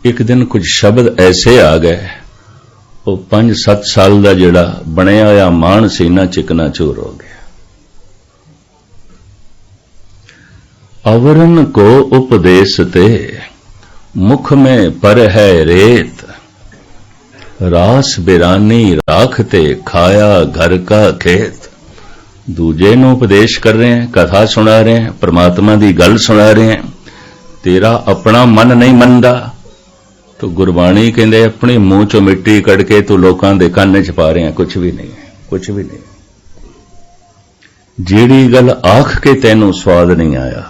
एक दिन कुछ शब्द ऐसे आ गए, वो 5-7 साल का जिहड़ा बनया होया मान सी ना चिकना चूर हो गया। अवरन को उपदेश ते मुख में पर है रेत, रास बिरानी राखते खाया घर का खेत। दूजे नूं उपदेश कर रहे हैं, कथा सुना रहे हैं, परमात्मा की गल सुना रहे हैं, तेरा अपना मन नहीं मनदा तो गुरबाणी कहंदे अपने मुंह चों मिट्टी कढ़ के तू लोकां दे कंन च पा रहे हैं। कुछ भी नहीं है, कुछ भी नहीं। जेड़ी गल आख के तैनूं स्वाद नहीं आया,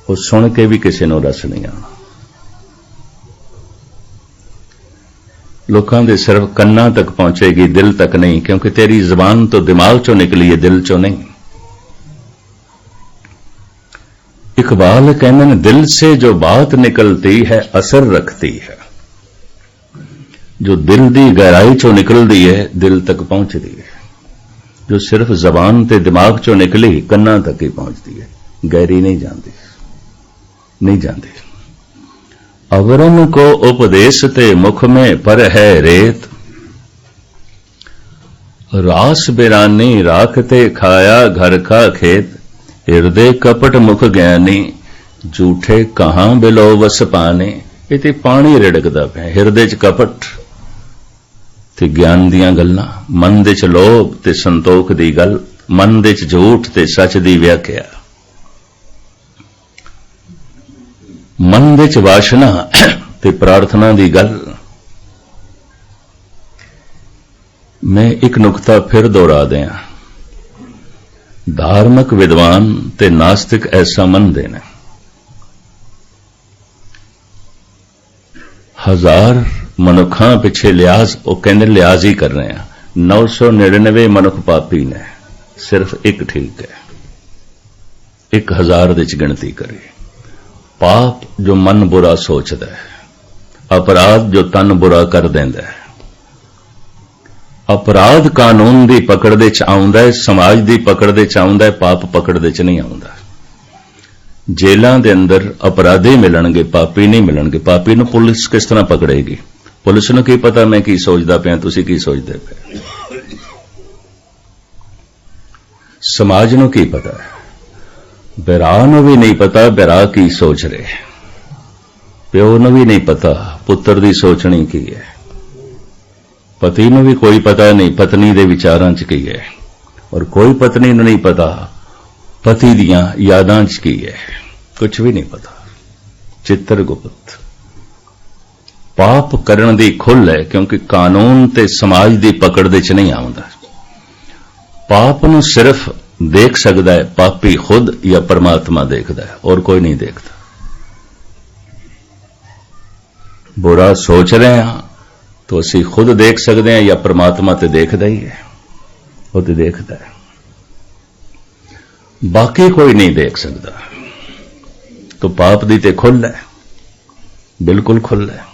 वो सुन के भी किसी नूं रस नहीं आना। लोकां दे सिर्फ कन्ना तक पहुंचेगी, दिल तक नहीं, क्योंकि तेरी जबान तो दिमाग चों निकली है, दिल चों नहीं। इकबाल कहते हैं दिल से जो बात निकलती है असर रखती है। जो दिल दी गहराई चों निकलती है दिल तक पहुंचती है, जो सिर्फ जबान ते दिमाग चों निकली कन्ना तक ही पहुंचती है, गहरी नहीं जाती, नहीं जाती। अवरन को उपदेश ते मुख में पर है रेत, रास बिरानी राखते खाया घर का खेत, हृदय कपट मुख ज्ञानी झूठे कहां बिलो वस पाने। ये ते पानी रिड़कदा पिया, हिरदे च कपट ते ज्ञान दियां गल्लां, मन दे च लोभ ते संतोख दी गल, मन दे च झूठ ते सच दी व्याख्या, मन दे च वासना ते प्रार्थना दी गल। मैं एक नुकता फिर दोहरा दिया, धार्मिक विद्वान ते नास्तिक ऐसा मनदे ने, हजार मनुखा पिछे लिहाज, वो कहते लिहाज ही कर रहे हैं, 999 मनुख पापी ने, सिर्फ एक ठीक है। 1000 दी गिनती करी। पाप जो मन बुरा सोचता है, अपराध जो तन बुरा कर देंदा है। अपराध कानून दी पकड़ दे च आउंदा है, समाज दी पकड़ दे च आउंदा है, पाप पकड़ दे च नहीं आउंदा। जेलां दे अंदर अपराधी मिलणगे, पापी नहीं मिलणगे। पापी नूं पुलिस किस तरह पकड़ेगी? पुलिस नूं की पता मैं की सोचदा पिया, तुसीं की सोचदे पे? समाज नूं की पता है? बिरा नूं भी नहीं पता बिरा की सोच रहे, प्यो नूं भी नहीं पता पुत्र दी सोचनी की है, पति नूं भी कोई पता नहीं पत्नी दे विचारां च की है, और कोई पत्नी नूं नहीं पता पति दियां यादां च की है, कुछ भी नहीं पता। चित्रगुप्त पाप करन दी खुल है, क्योंकि कानून ते समाज दी पकड़ दे च नहीं आउंदा। पाप नूं सिर्फ देख सकदा है पापी खुद या परमात्मा देखदा है, और कोई नहीं देखता। बुरा सोच रहे हैं तो असी खुद देख सकते हैं, या परमात्मा तो देखदा ही है, वो तो देखता है, बाकी कोई नहीं देख सकता। तो पाप दी ते खुल है, बिल्कुल खुल है।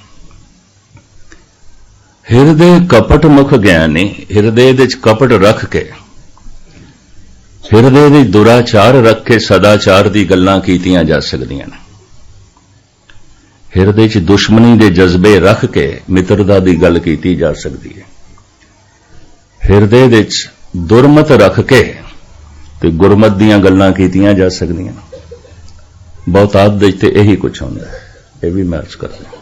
हिरदे कपट मुख ज्ञानी, हिरदे दे कपट रख के, हिरदे दे दुराचार रख के सदाचार दी गल्लां कीतियां जा सकदियां ने। हिरदे च दुश्मनी दे जज्बे रख के मित्रता दी गल कीती जा सकती है। हिरदे दे च दुरमत रख के ते गुरमत दीयां गल्लां कीतियां जा सकदियां। बहुतात दे ते यही कुछ होंदा है, ये भी मैं अर्ज करदा।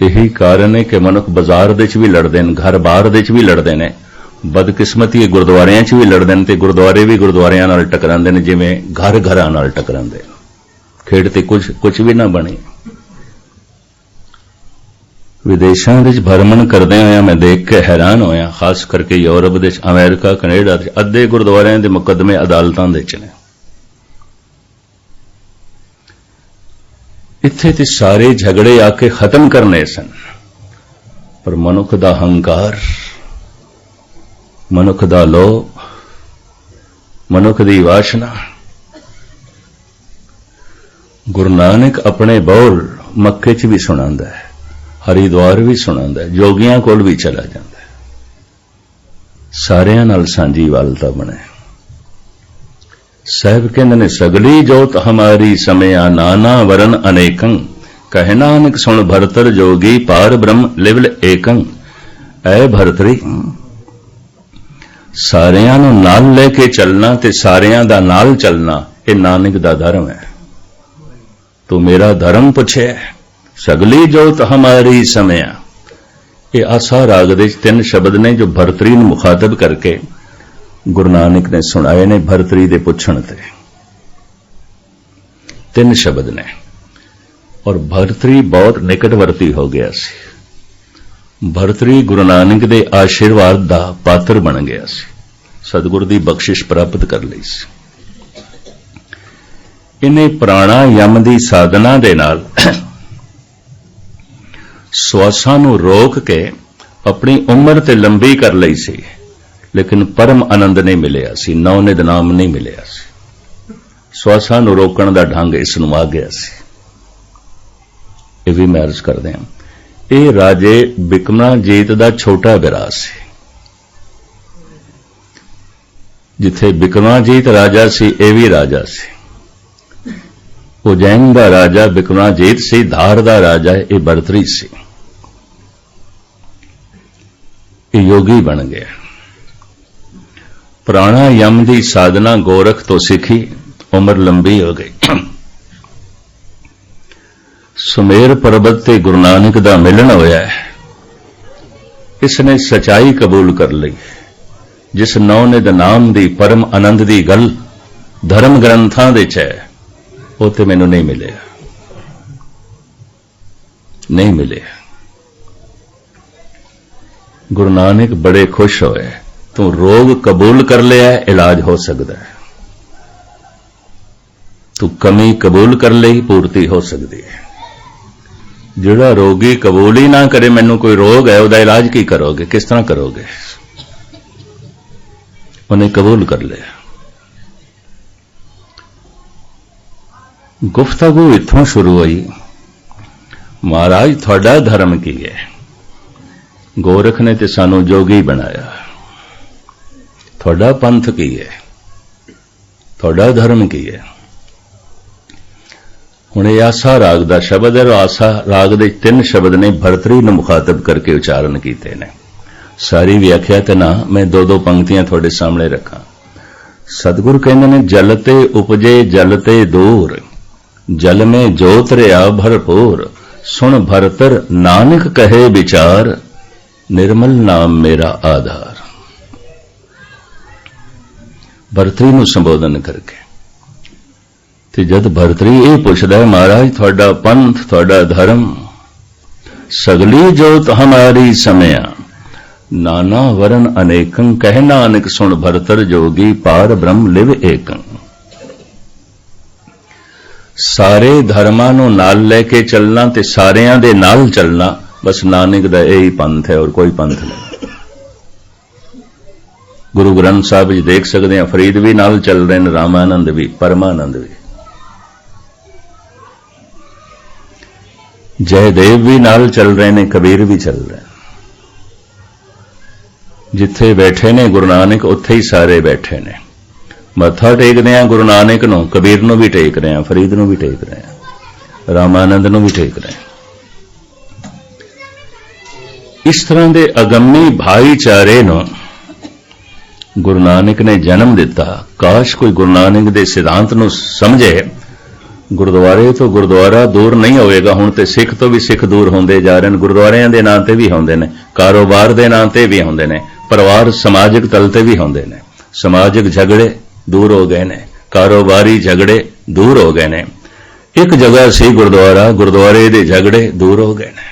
यही कारण है कि मनुख बाजार दे च भी लड़दे ने, घर बाहर दे च भी लड़दे ने, बदकिस्मती गुरुद्वारियां च भी लड़दे ने, ते गुरुद्वारे भी गुरुद्वारियां नाल टकरांदे ने, जिवें घर घरां नाल टकरांदे ने। खेड़ ते कुछ भी ना बनी। विदेशों विच भ्रमण करदे होया मैं देख के हैरान होया, खास करके यूरोप दे, अमेरिका, कनेडा दे अद्धे गुरुद्वारियां दे मुकदमे अदालतां दे च ने। इत्थे ते सारे झगड़े आके खत्म करने सन, पर मनुख दा हंकार, मनुख दा लोभ, मनुख दी वासना। गुरु नानक अपने बोल मक्के च भी सुणांदा है, हरिद्वार भी सुणांदा है, जोगियां कोल भी चला जाता है, सारियां नाल सांझी वालता बने। साहब कहंदे ने सगली जोत हमारी समया नाना वरन अनेकं, कहे नानक सुन भरतर जोगी पार ब्रह्म लिवल एकं। ऐ भरतरी, सारियां नूं नाल लेके चलना ते सारियां दा नाल चलना, ये नानक दा धर्म है। तू मेरा धर्म पुछे, सगली जोत हमारी समया। ये आसा राग दे 3 शब्द ने जो भरतरी नूं मुखातब करके गुरु नानक ने सुनाए ने। भरतरी दे पुछण ते 3 शब्द ने, और भरतरी बहुत निकटवर्ती हो गया सी। भरतरी गुरु नानक दे आशीर्वाद दा पात्र बन गया सी, सतगुर दी बख्शिश प्राप्त कर लई सी। इन्हें प्राणायाम दी साधना दे नाल श्वासां नूं रोक के अपनी उम्र ते लंबी कर लई सी, लेकिन परम आनंद नहीं मिलिया सी, नौनिध नाम नहीं मिलिया सी। श्वासां नूं रोकण दा ढंग इस नूं आ गया सी। ये भी मैं अर्ज करदे हां, ये राजे बिकमाजीत दा छोटा बिरा सी। जिथे बिकमाजीत राजा सी, ये भी राजा सी। उज्जैन दा राजा बिकमाजीत सी, धार दा राजा ये भरतरी सी। ये योगी बन गया। प्राणायाम की साधना गोरख तो सीखी, उम्र लंबी हो गई। सुमेर पर्वत ते गुरु नानक दा मिलन होया है, इसने सच्चाई कबूल कर ली। जिस नौनिध नाम दी परम आनंद दी गल धर्म ग्रंथां दे च है, वो ते मैनू नहीं मिले, नहीं मिले। गुरु नानक बड़े खुश होए, तू रोग कबूल कर लिया, इलाज हो सकता है। तू कमी कबूल कर ली, पूर्ति हो सकती है। जिहड़ा रोगी कबूल ही ना करे मैनू कोई रोग है, उसका इलाज की करोगे, किस तरह करोगे? उन्हें कबूल कर लिया। गुफ्तगू इत्थों शुरू हुई, महाराज थोड़ा धर्म की है? गोरख ने ते सानू जोगी बनाया। थोड़ा पंथ की है? थोड़ा धर्म की है? हुण ये आसा राग दा शब्द है, आसा राग दे 3 शब्द ने भरतरी नूं मुखातब करके उचारण कीते ने। सारी व्याख्या ते ना मैं 2-2 पंक्तियां थोड़े सामने रखा। सतगुरु कहंदे ने, जलते उपजे जलते दूर, जल में जोत रहा भरपूर, सुन भरतर नानक कहे विचार, निर्मल नाम मेरा आधार। भरतरी नूं संबोधन करके ते जद भरतरी ये पुछदा है, महाराज थोड़ा पंथ थोड़ा धर्म, सगली जोत हमारी समया, नाना वरन अनेकं, कह नानक सुन भरतर जोगी, पार ब्रह्म लिव एकं। सारे धर्मां नूं नाल लेके चलना ते सारियां दे नाल चलना, बस नानक दा यही पंथ है और कोई पंथ नहीं। गुरु ग्रंथ साहब जी देख सकते हैं, फरीद भी नाल चल रहे हैं, रामानंद भी, परमानंद भी, जयदेव भी नाल चल रहे हैं, कबीर भी चल रहे हैं। जिथे बैठे ने गुरु नानक, उत्थे ही सारे बैठे ने। मत्था टेकदे हैं गुरु नानक नूं, कबीर नूं भी टेक रहे हैं, फरीद नूं भी टेक रहे हैं, रामानंद नूं भी टेक रहे हैं। इस तरह के अगम्मी भाईचारे नूं गुरु नानक ने जन्म दिता। काश कोई गुरु नानक के सिद्धांत नूं समझे। गुरुद्वारे तो गुरुद्वारा दूर नहीं होएगा, हुण ते सिख तो भी सिख दूर होंदे जा रहे हैं। गुरुद्वारियां दे नां ते भी होंदे ने, कारोबार दे नां ते भी होंदे ने, परिवार समाजिक तल ते भी होंदे ने। समाजिक झगड़े दूर हो गए ने, कारोबारी झगड़े दूर हो गए ने। एक जगह सी गुरुद्वारा, गुरुद्वारे दे झगड़े दूर हो गए ने।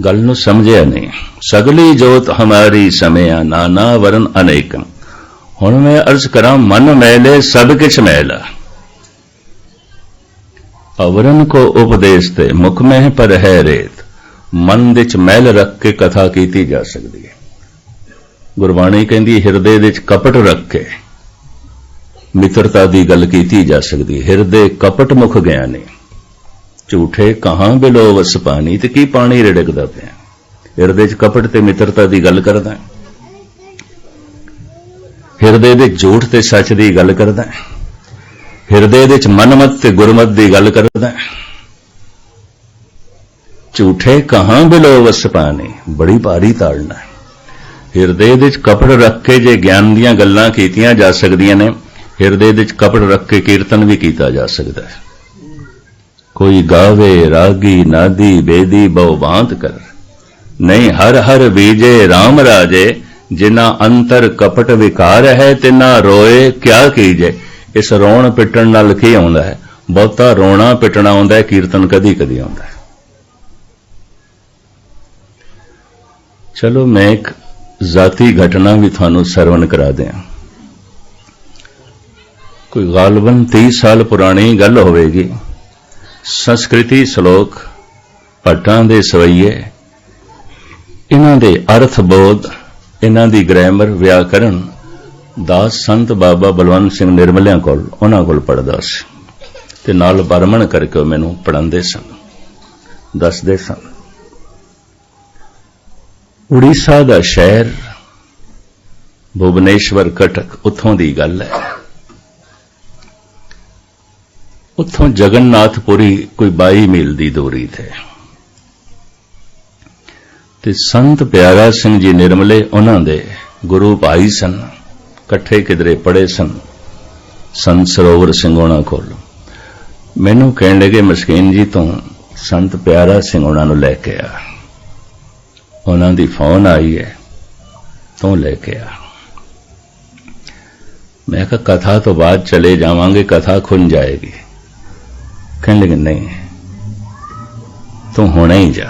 गल नूं समझिया नहीं। सगली जोत हमारी समया, नाना वरन अनेकं। हुण मैं अर्ज करा, मन मैले सब किछ मैला, अवरन को उपदेश ते मुख में पर है रेत। मन विच मैल रख के कथा कीती जा सकती है। गुरबाणी कहंदी हिरदे विच कपट रख के मित्रता दी गल कीती जा सकती है। हिरदे कपट मुख ज्ञानी, झूठे कहां बिलो वस पानी, ते की पानी रिड़कदा पिया। हिरदे च कपट ते मित्रता दी गल करदा, हिरदे दे झूठ ते सच दी गल करदा, हिरदे दे च मनमत ते गुरमत दी गल करदा। झूठे कहां बिलो वस पानी, बड़ी भारी ताड़ना है। हिरदे दे च कपट रख के जे ज्ञान दीयां गल्लां कीतियां जा सकदियां ने, हिरदे दे च कपट रख के कीर्तन भी कीता जा सकदा है। कोई गावे रागी नादी बेदी बहु भांत कर, नहीं हर हर बीजे राम राजे, जिना अंतर कपट विकार है तिना रोए क्या कीजे। इस रोण पिटण नाल की आउंदा है? बहुता रोना पिटना आउंदा है, कीर्तन कदी कदी आउंदा है। चलो मैं एक जाती घटना भी थानू सरवण करा दें। कोई गालबन 30 साल पुरानी गल होवेगी। संस्कृति श्लोक, भट्टां दे सवैये, इन्हां दे अर्थ बोध, इन्हां दी ग्रामर व्याकरण दास संत बाबा बलवंत सिंह निर्मलिया कोल उन्हां कोल पढ़दा सी ते नाल बरमण करके मैनूं पढ़ांदे सन, दसदे सन। उड़ीसा दा शहर भुवनेश्वर कटक, उत्थों दी गल है। उत्थों जगन्नाथपुरी कोई 22 मील दी दूरी थे। ਤੇ ਸੰਤ ਪਿਆਰਾ ਸਿੰਘ ਜੀ ਨਿਰਮਲੇ ਉਹਨਾਂ ਦੇ ਗੁਰੂ ਭਾਈ ਸਨ, ਇਕੱਠੇ ਕਿਧਰੇ ਪੜ੍ਹੇ ਸਨ ਸੰਤ ਸਰੋਵਰ ਸਿੰਘ ਉਹਨਾਂ ਕੋਲ। ਮੈਨੂੰ ਕਹਿਣ ਲੱਗੇ ਮਸਕੀਨ ਜੀ ਤੋਂ ਸੰਤ ਪਿਆਰਾ ਸਿੰਘ ਉਹਨਾਂ ਨੂੰ ਲੈ ਕੇ ਆ, ਉਹਨਾਂ ਦੀ ਫੋਨ ਆਈ ਹੈ, ਤੂੰ ਲੈ ਕੇ ਆ। मैं कहा कथा तो बाद चले जावांगे, कथा खुल जाएगी। कहने लगे नहीं तू होना ही जा,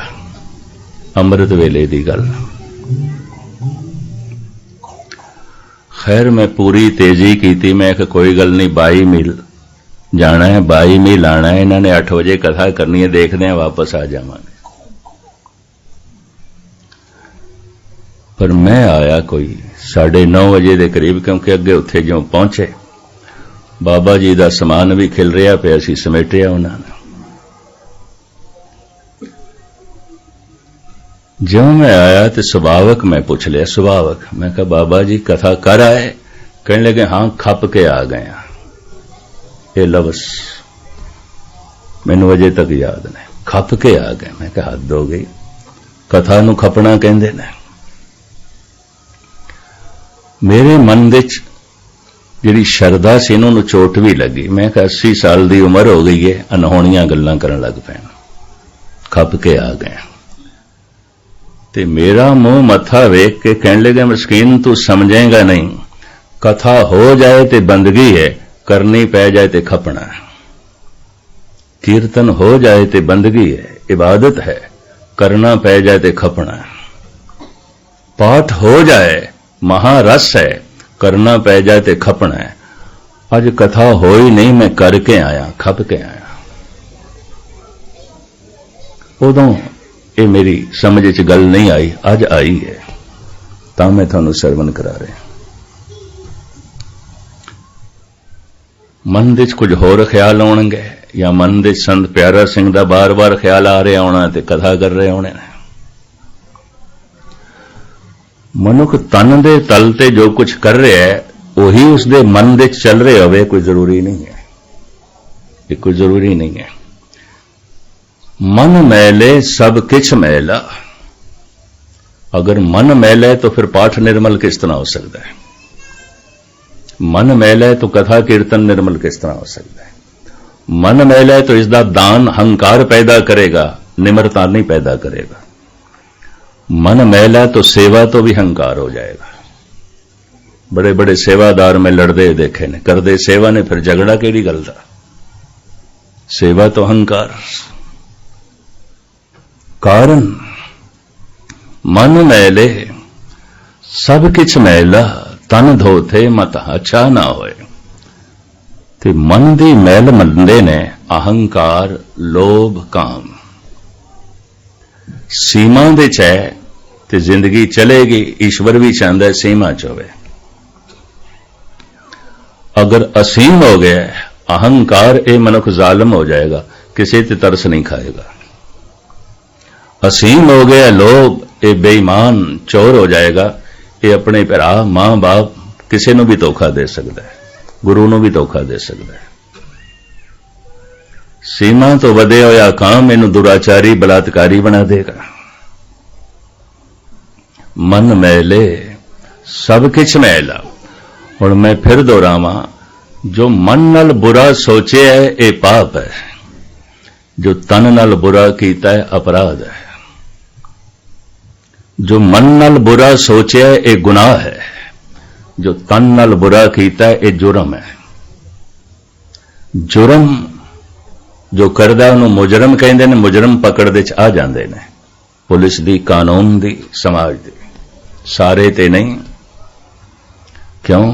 अमृत वेले दी गल। खैर मैं पूरी तेजी की थी, मैं कहा कोई गल नहीं, 22 मील जाना है, 22 मील आना है, इन्होंने 8 बजे कथा करनी है, देखते हैं वापस आ जावांगे। पर मैं आया कोई 9:30 बजे के करीब, क्योंकि अगे उत्थे जो पहुंचे बाबा जी का समान भी खिल रहा पे, असीं समेटिया उन्होंने। जो मैं आया तो सुभावक मैं पूछ लिया, सुभावक मैं कहा बाबा जी कथा कर आए? कहने लगे हाँ खप के आ गए। ये लफ्ज़ मैनू अजे तक याद नहीं, खप के आ गए। मैं कहा हद हो गई, कथा नूं खपना कहंदे ने। मेरे मन विच जिहड़ी शरदा सी इन्हां चोट भी लगी। मैं कहा 80 साल की उम्र हो गई है, अनहोणियां गल्लां करन लग पैण, खप के आ गए। ते मेरा मुंह मत्था वेख के कहने लगे मस्कीन तू समझेगा नहीं, कथा हो जाए ते बंदगी है, करनी पै जाए ते खपना है। कीर्तन हो जाए ते बंदगी है, इबादत है, करना पै जाए ते खपना है। पाठ हो जाए महारस है, करना पै जाए ते खपना है। अज कथा हो ही नहीं, मैं करके आया, खप के आया। उदों ये मेरी समझ च गल नहीं आई, अज आई है, तां मैं तुहानूं सरवण करा रहा। मन विच कुछ होर ख्याल आउणगे, या मन विच संत प्यारा सिंह दा बार बार ख्याल आ रहा होना ते कथा कर रहे होने ने। मनुख तन दे तल ते जो कुछ कर रहा है वही उसके मन दे चल रहे होवे, कोई जरूरी नहीं है, ये कोई जरूरी नहीं है। मन मैले सब किछ मैला, अगर मन मैला है तो फिर पाठ निर्मल किस तरह हो सकता है? मन मैला है तो कथा कीर्तन निर्मल किस तरह हो सकता है? मन मैला है तो इसका दान हंकार पैदा करेगा, निम्रता नहीं पैदा करेगा। मन मैला तो सेवा तो भी हंकार हो जाएगा। बड़े बड़े सेवादार में लड़ते देखे ने, करदे सेवा ने, फिर झगड़ा केड़ी गल दा? सेवा तो हंकार। कारण मन मैले सब किछ मैला, तन धोते मत अच्छा ना होए। ते मन दी मैल मंदे ने अहंकार, लोभ, काम। सीमा दे च है ते जिंदगी चलेगी। ईश्वर भी चाहता है सीमा च होवे। अगर असीम हो गया अहंकार, ये मनुख जालिम हो जाएगा, किसी ते तरस नहीं खाएगा। असीम हो गया लोभ, ये बेईमान चोर हो जाएगा, ये अपने भरा मां बाप किसी नूं भी धोखा दे सकता है, गुरु नूं भी धोखा दे सकता है। सीमा तो वधे होया काम इनू दुराचारी बलात्कारी बना देगा। मन मैले सब किछ मैला। हुण मैं फिर दोहरावां, जो मन नाल बुरा सोचे है ये पाप है, जो तन नाल बुरा कीता है अपराध है। जो मन नाल बुरा सोचे है ये गुनाह है, जो तन नाल बुरा कीता है ये जुर्म है। जुर्म जो करदा उन्होंने मुजरम कहते हैं, मुजरम पकड़ दे च आ जाते हैं, पुलिस दी, कानून दी, समाज दी, सारे ते नहीं। क्यों?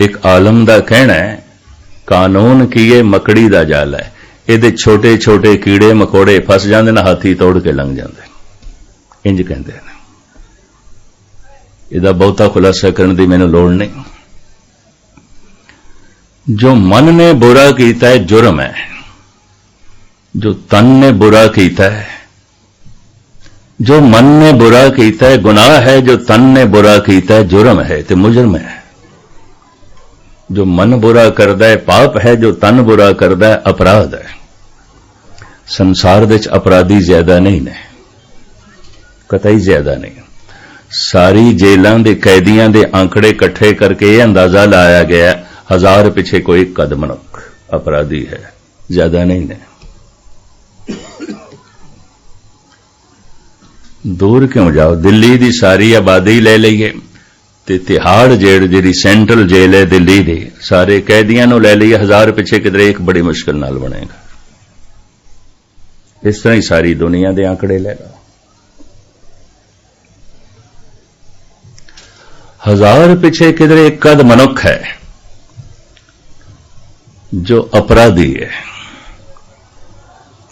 एक आलम दा कहना है कानून कीए मकड़ी दा जाल है, ये छोटे छोटे कीड़े मकोड़े फस जाते हैं, हाथी तोड़ के लंघ जाते, इंज कहते हैं। इसदा बहुता खुलासा करने की मैनूं लोड़ नहीं। जो मन ने बुरा कीता है जुर्म है, जो तन ने बुरा कीता है, जो मन ने बुरा कीता है गुनाह है, जो तन ने बुरा कीता है जुर्म है ते मुजरम है। जो मन बुरा करदा है पाप है, जो तन बुरा करदा है अपराध है। संसार विच अपराधी ज्यादा नहीं ने, कतई ज्यादा नहीं। सारी जेलों के कैदियों के आंकड़े इकट्ठे करके यह अंदाजा लाया गया 1000 पिछे कोई कद मनुख अपराधी है, ज्यादा नहीं ने। दूर क्यों जाओ, दिल्ली की सारी आबादी ले लीए ते तिहाड़ जेल जी सेंट्रल जेल है दिल्ली की, सारे कैदियों ले लीए 1000 पिछे किधरे एक बड़ी मुश्किल नाल बनेगा। इस तरह ही सारी दुनिया के आंकड़े ले लो। 1000 पिछे किधरे एक कद मनुख है जो अपराधी है,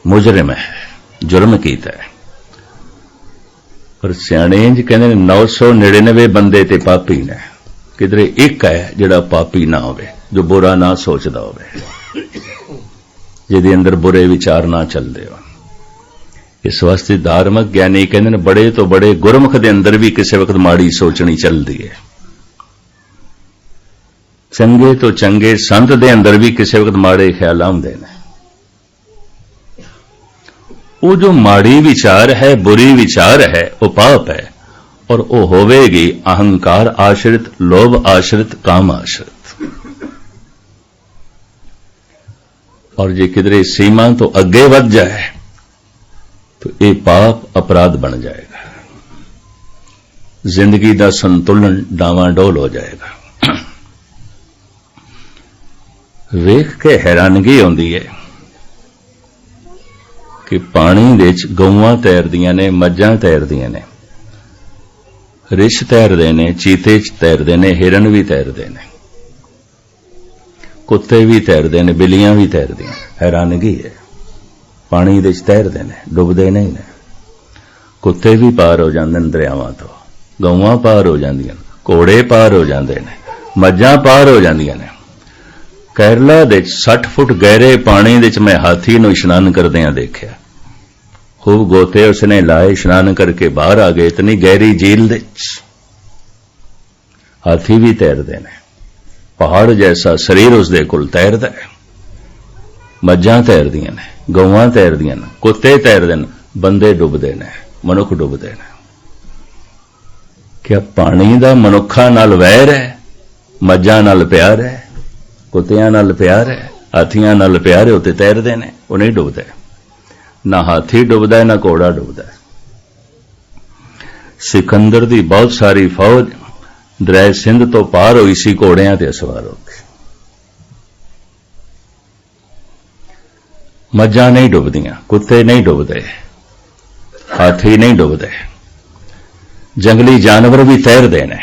मुजरिम है, जुर्म कीता है। पर सियाणे जी कहते 999 बंदे ते पापी ने, किधरे एक है जिहड़ा पापी ना होवे, जो बुरा ना सोचदा होवे, जिहदे अंदर बुरे विचार ना चलदे हो। इस वास्ते धार्मिक ज्ञानी कहते हैं बड़े तो बड़े गुरमुख दे अंदर भी किसी वक्त माड़ी सोचनी चलती है, चंगे तो चंगे संत दे अंदर भी किसी वक्त माड़े ख्याल आउंदे ने। वो जो माड़ी विचार है, बुरी विचार है, वो पाप है, और वो होवेगी अहंकार आश्रित, लोभ आश्रित, काम आश्रित। और जे किधरे सीमा तो अगे बढ़ जाए तो ये पाप अपराध बन जाएगा, जिंदगी का संतुलन डावाडोल हो जाएगा। वेख के हैरानगी आउंदी है कि पानी विच गऊआं तैरदियां ने, मज्जां तैरदियां ने, रिछ तैरदे ने, चीते तैरदे ने, हिरन भी तैरदे ने, कुत्ते भी तैरदे ने, बिल्लियां भी तैरदियां। हैरानगी है, पानी दे तैरदे ने, डुबदे नहीं ने। कुत्ते भी पार हो जांदे ने दरियावां तो, गऊआं पार हो जांदियां, घोड़े पार हो जांदे ने, मज्जां पार हो जांदियां ने। केरला दे 60 फुट गहरे पानी दे मैं हाथी नूं इशनान करदियां देखिया। खूब गोते उसने लाए, इशनान करके बाहर आ गए। इतनी गहरी झील दे हाथी भी तैरदे ने, पहाड़ जैसा शरीर उसदे कोल तैरदा है। मज्जां तैरदियां ने, गऊआं तैरदियां ने, कुत्ते तैरदे ने, बंदे डुबदे ने, मनुख डुबदे ने। क्या पानी दा मनुखा नाल वैर है? मज्जां नाल प्यार है, कुत्तियां नाल प्यार है, हाथियां नाल प्यार है, उत्ते तैरदे ने, वो नहीं डुबदे। ना हाथी डुबदा है, ना घोड़ा डुबदा है। सिकंदर दी बहुत सारी फौज दरिया सिंध तो पार हुई सी घोड़ियां ते सवार हो के। मज्जां नहीं डुबदियां, कुत्ते नहीं डुबदे, हाथी नहीं डुबदे, जंगली जानवर भी तैरदे ने,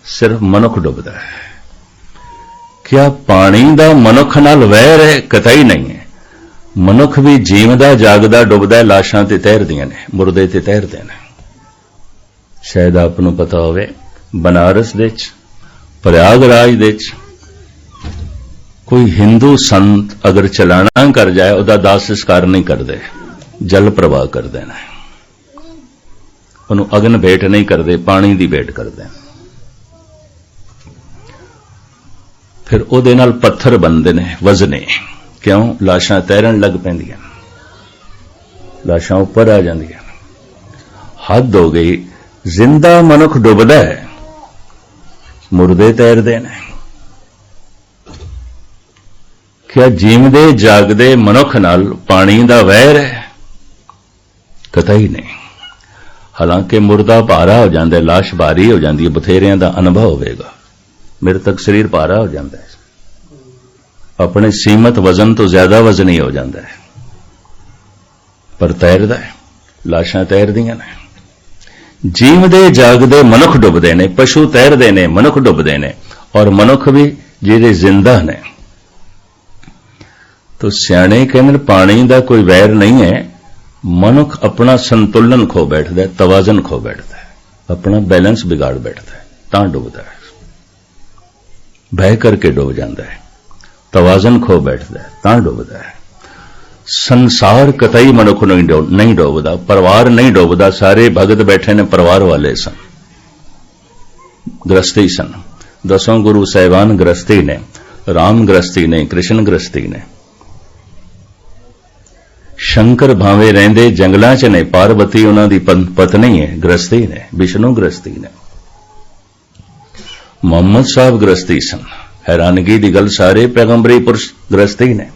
सिर्फ मनुख डुबदा है। क्या पानी दा मनुख नाल वैर है? कतई नहीं है। मनुख भी जीवदा जागदा डुबदा है, लाशां ते तैरदियां ने, मुर्दे ते तैरदे ने। शायद आप नूं पता होवे बनारस दे प्रयागराज दे कोई हिंदू संत अगर चलाना कर जाए उहदा दाह संस्कार नहीं करते, जल प्रवाह करते हैं, उन्होंने अग्न भेंट नहीं करते, पानी की भेंट करते। फिर उहदे नाल पत्थर बनते ने वजने, क्यों? लाशां तैरन लग पैंदियां, लाशां उपर आ जांदियां। हद हो गई, जिंदा मनुख डुबदा है, मुर्दे तैरदे ने। क्या जीवदे जागदे मनुख नाल पानी दा वैर है? कतई नहीं। हालांकि मुर्दा भारा हो जाता है, लाश भारी हो जाती है, बथेरियां दा अनुभव होगा, मृतक शरीर भारा हो जाता है, अपने सीमित वजन तो ज्यादा वजनी हो जाता है, पर तैरदा है, लाशां तैरदियां ने। जीवदे जागदे मनुख डुबदे ने, पशु तैरदे ने, मनुख डुबदे ने, और मनुख भी जिहड़े जिंदा ने। तो सियाणे कहंदे पानी दा कोई वैर नहीं है, मनुख अपना संतुलन खो बैठदा है, तवाजन खो बैठदा है, अपना बैलेंस बिगाड़ बैठदा है, तां डुबदा है, बह करके डुब जाता है, तवाजन खो बैठदा है, तां डुबदा है। संसार कतई मनुख नहीं डुबदा, परिवार नहीं डुबदा। सारे भगत बैठे ने परिवार वाले सन, गृहस्थी सन। 10 गुरु साहिबान गृहस्थी ने, राम गृहस्थी ने, कृष्ण गृहस्थी ने, शंकर भावे रहंदे जंगलां च ने, पार्वती उन्हां दी पत्नी है, गृहस्थी ने, विष्णु गृहस्थी ने, मुहम्मद साहब गृहस्थी सन। हैरानगी की गल, सारे पैगंबरी पुरुष गृहस्थी ने,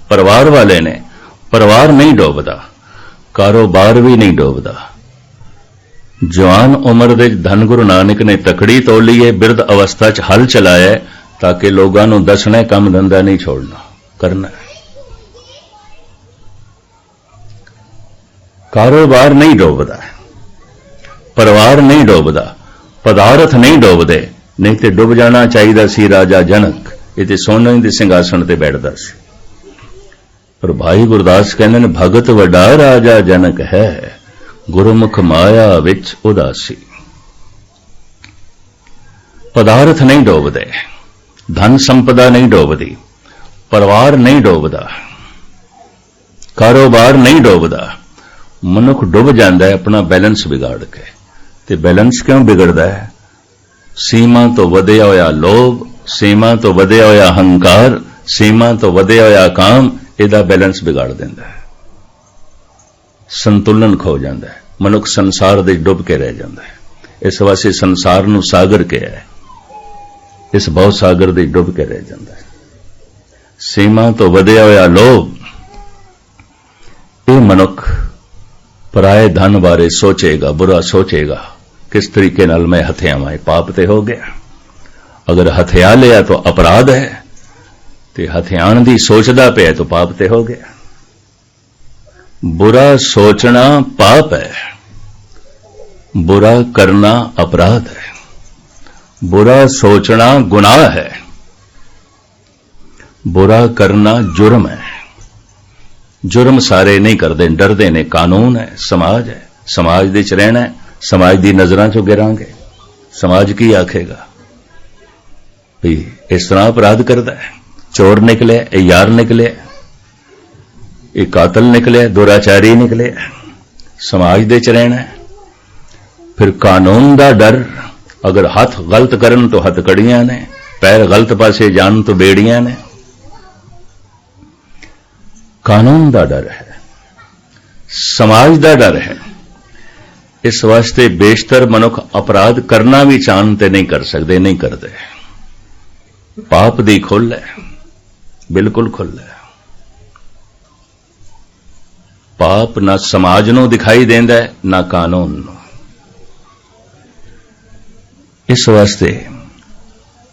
परिवार वाले ने। परिवार नहीं डोबदा, कारोबार भी नहीं डोबदा। जवान उम्र दे धन गुरु नानक ने तकड़ी तोली है, बिरध अवस्था च हल चलाया है, ताकि लोगों को दसना काम धंधा नहीं छोड़ना, करना है। कारोबार नहीं डोबदा, परिवार नहीं डोबदा, पदार्थ नहीं डोबदे, नहीं तो डुब जाना चाहिए सी राजा जनक। ये सोने के सिंघासन से बैठता सी। पर भाई गुरदास कहते हैं, भगत वड्डा राजा जनक है, गुरुमुख माया विच उदासी। पदार्थ नहीं डोबदे, धन संपदा नहीं डोबदी, परिवार नहीं डोबदा, कारोबार नहीं डोबदा। मनुख डुब जाता है अपना बैलेंस बिगाड़ के। ते बैलेंस क्यों बिगड़ता है? सीमा तो वधिया होया लोभ, सीमा तो वधिया होया हंकार, सीमा तो वधिया होया काम, ਇਹਦਾ बैलेंस बिगाड़ देता है, संतुलन खो जाता है। मनुख संसार दे डुब के रह जाता है। इस वास्ते संसार नूं सागर कहा है, इस बहु सागर दे डुब के रह जाता है। सीमा तो वधिया होया लोभ, ये मनुख पराए धन बारे सोचेगा, बुरा सोचेगा, किस तरीके नाल मैं हथियावां, पाप ते हो गया। अगर हथिया लिया तो अपराध है, ते हथियान दी सोचदा पे तो पाप ते हो गया। बुरा सोचना पाप है, बुरा करना अपराध है, बुरा सोचना गुनाह है, बुरा करना जुर्म है। जुर्म सारे नहीं करते, डरते ने, कानून है, समाज है, समाज दे च रहना है, समाज दी नजरां चों गिरांगे, समाज की आखेगा भी इस तरह अपराध करता है। चोर निकले, यार निकले, एक कातल निकले, दुराचारी निकले, समाज दे च रहना है। फिर कानून दा डर, अगर हाथ गलत करन तो हथकड़ियां ने, पैर गलत पासे जान तो बेड़ियां ने। कानून दा डर है, समाज दा डर है। इस वास्ते बेशतर मनुख अपराध करना भी चाहन ते नहीं कर सकते, नहीं करते। पाप दी खुल है, बिल्कुल खुल है। पाप ना समाज नूं दिखाई देंदा है, ना कानून नूं। इस वास्ते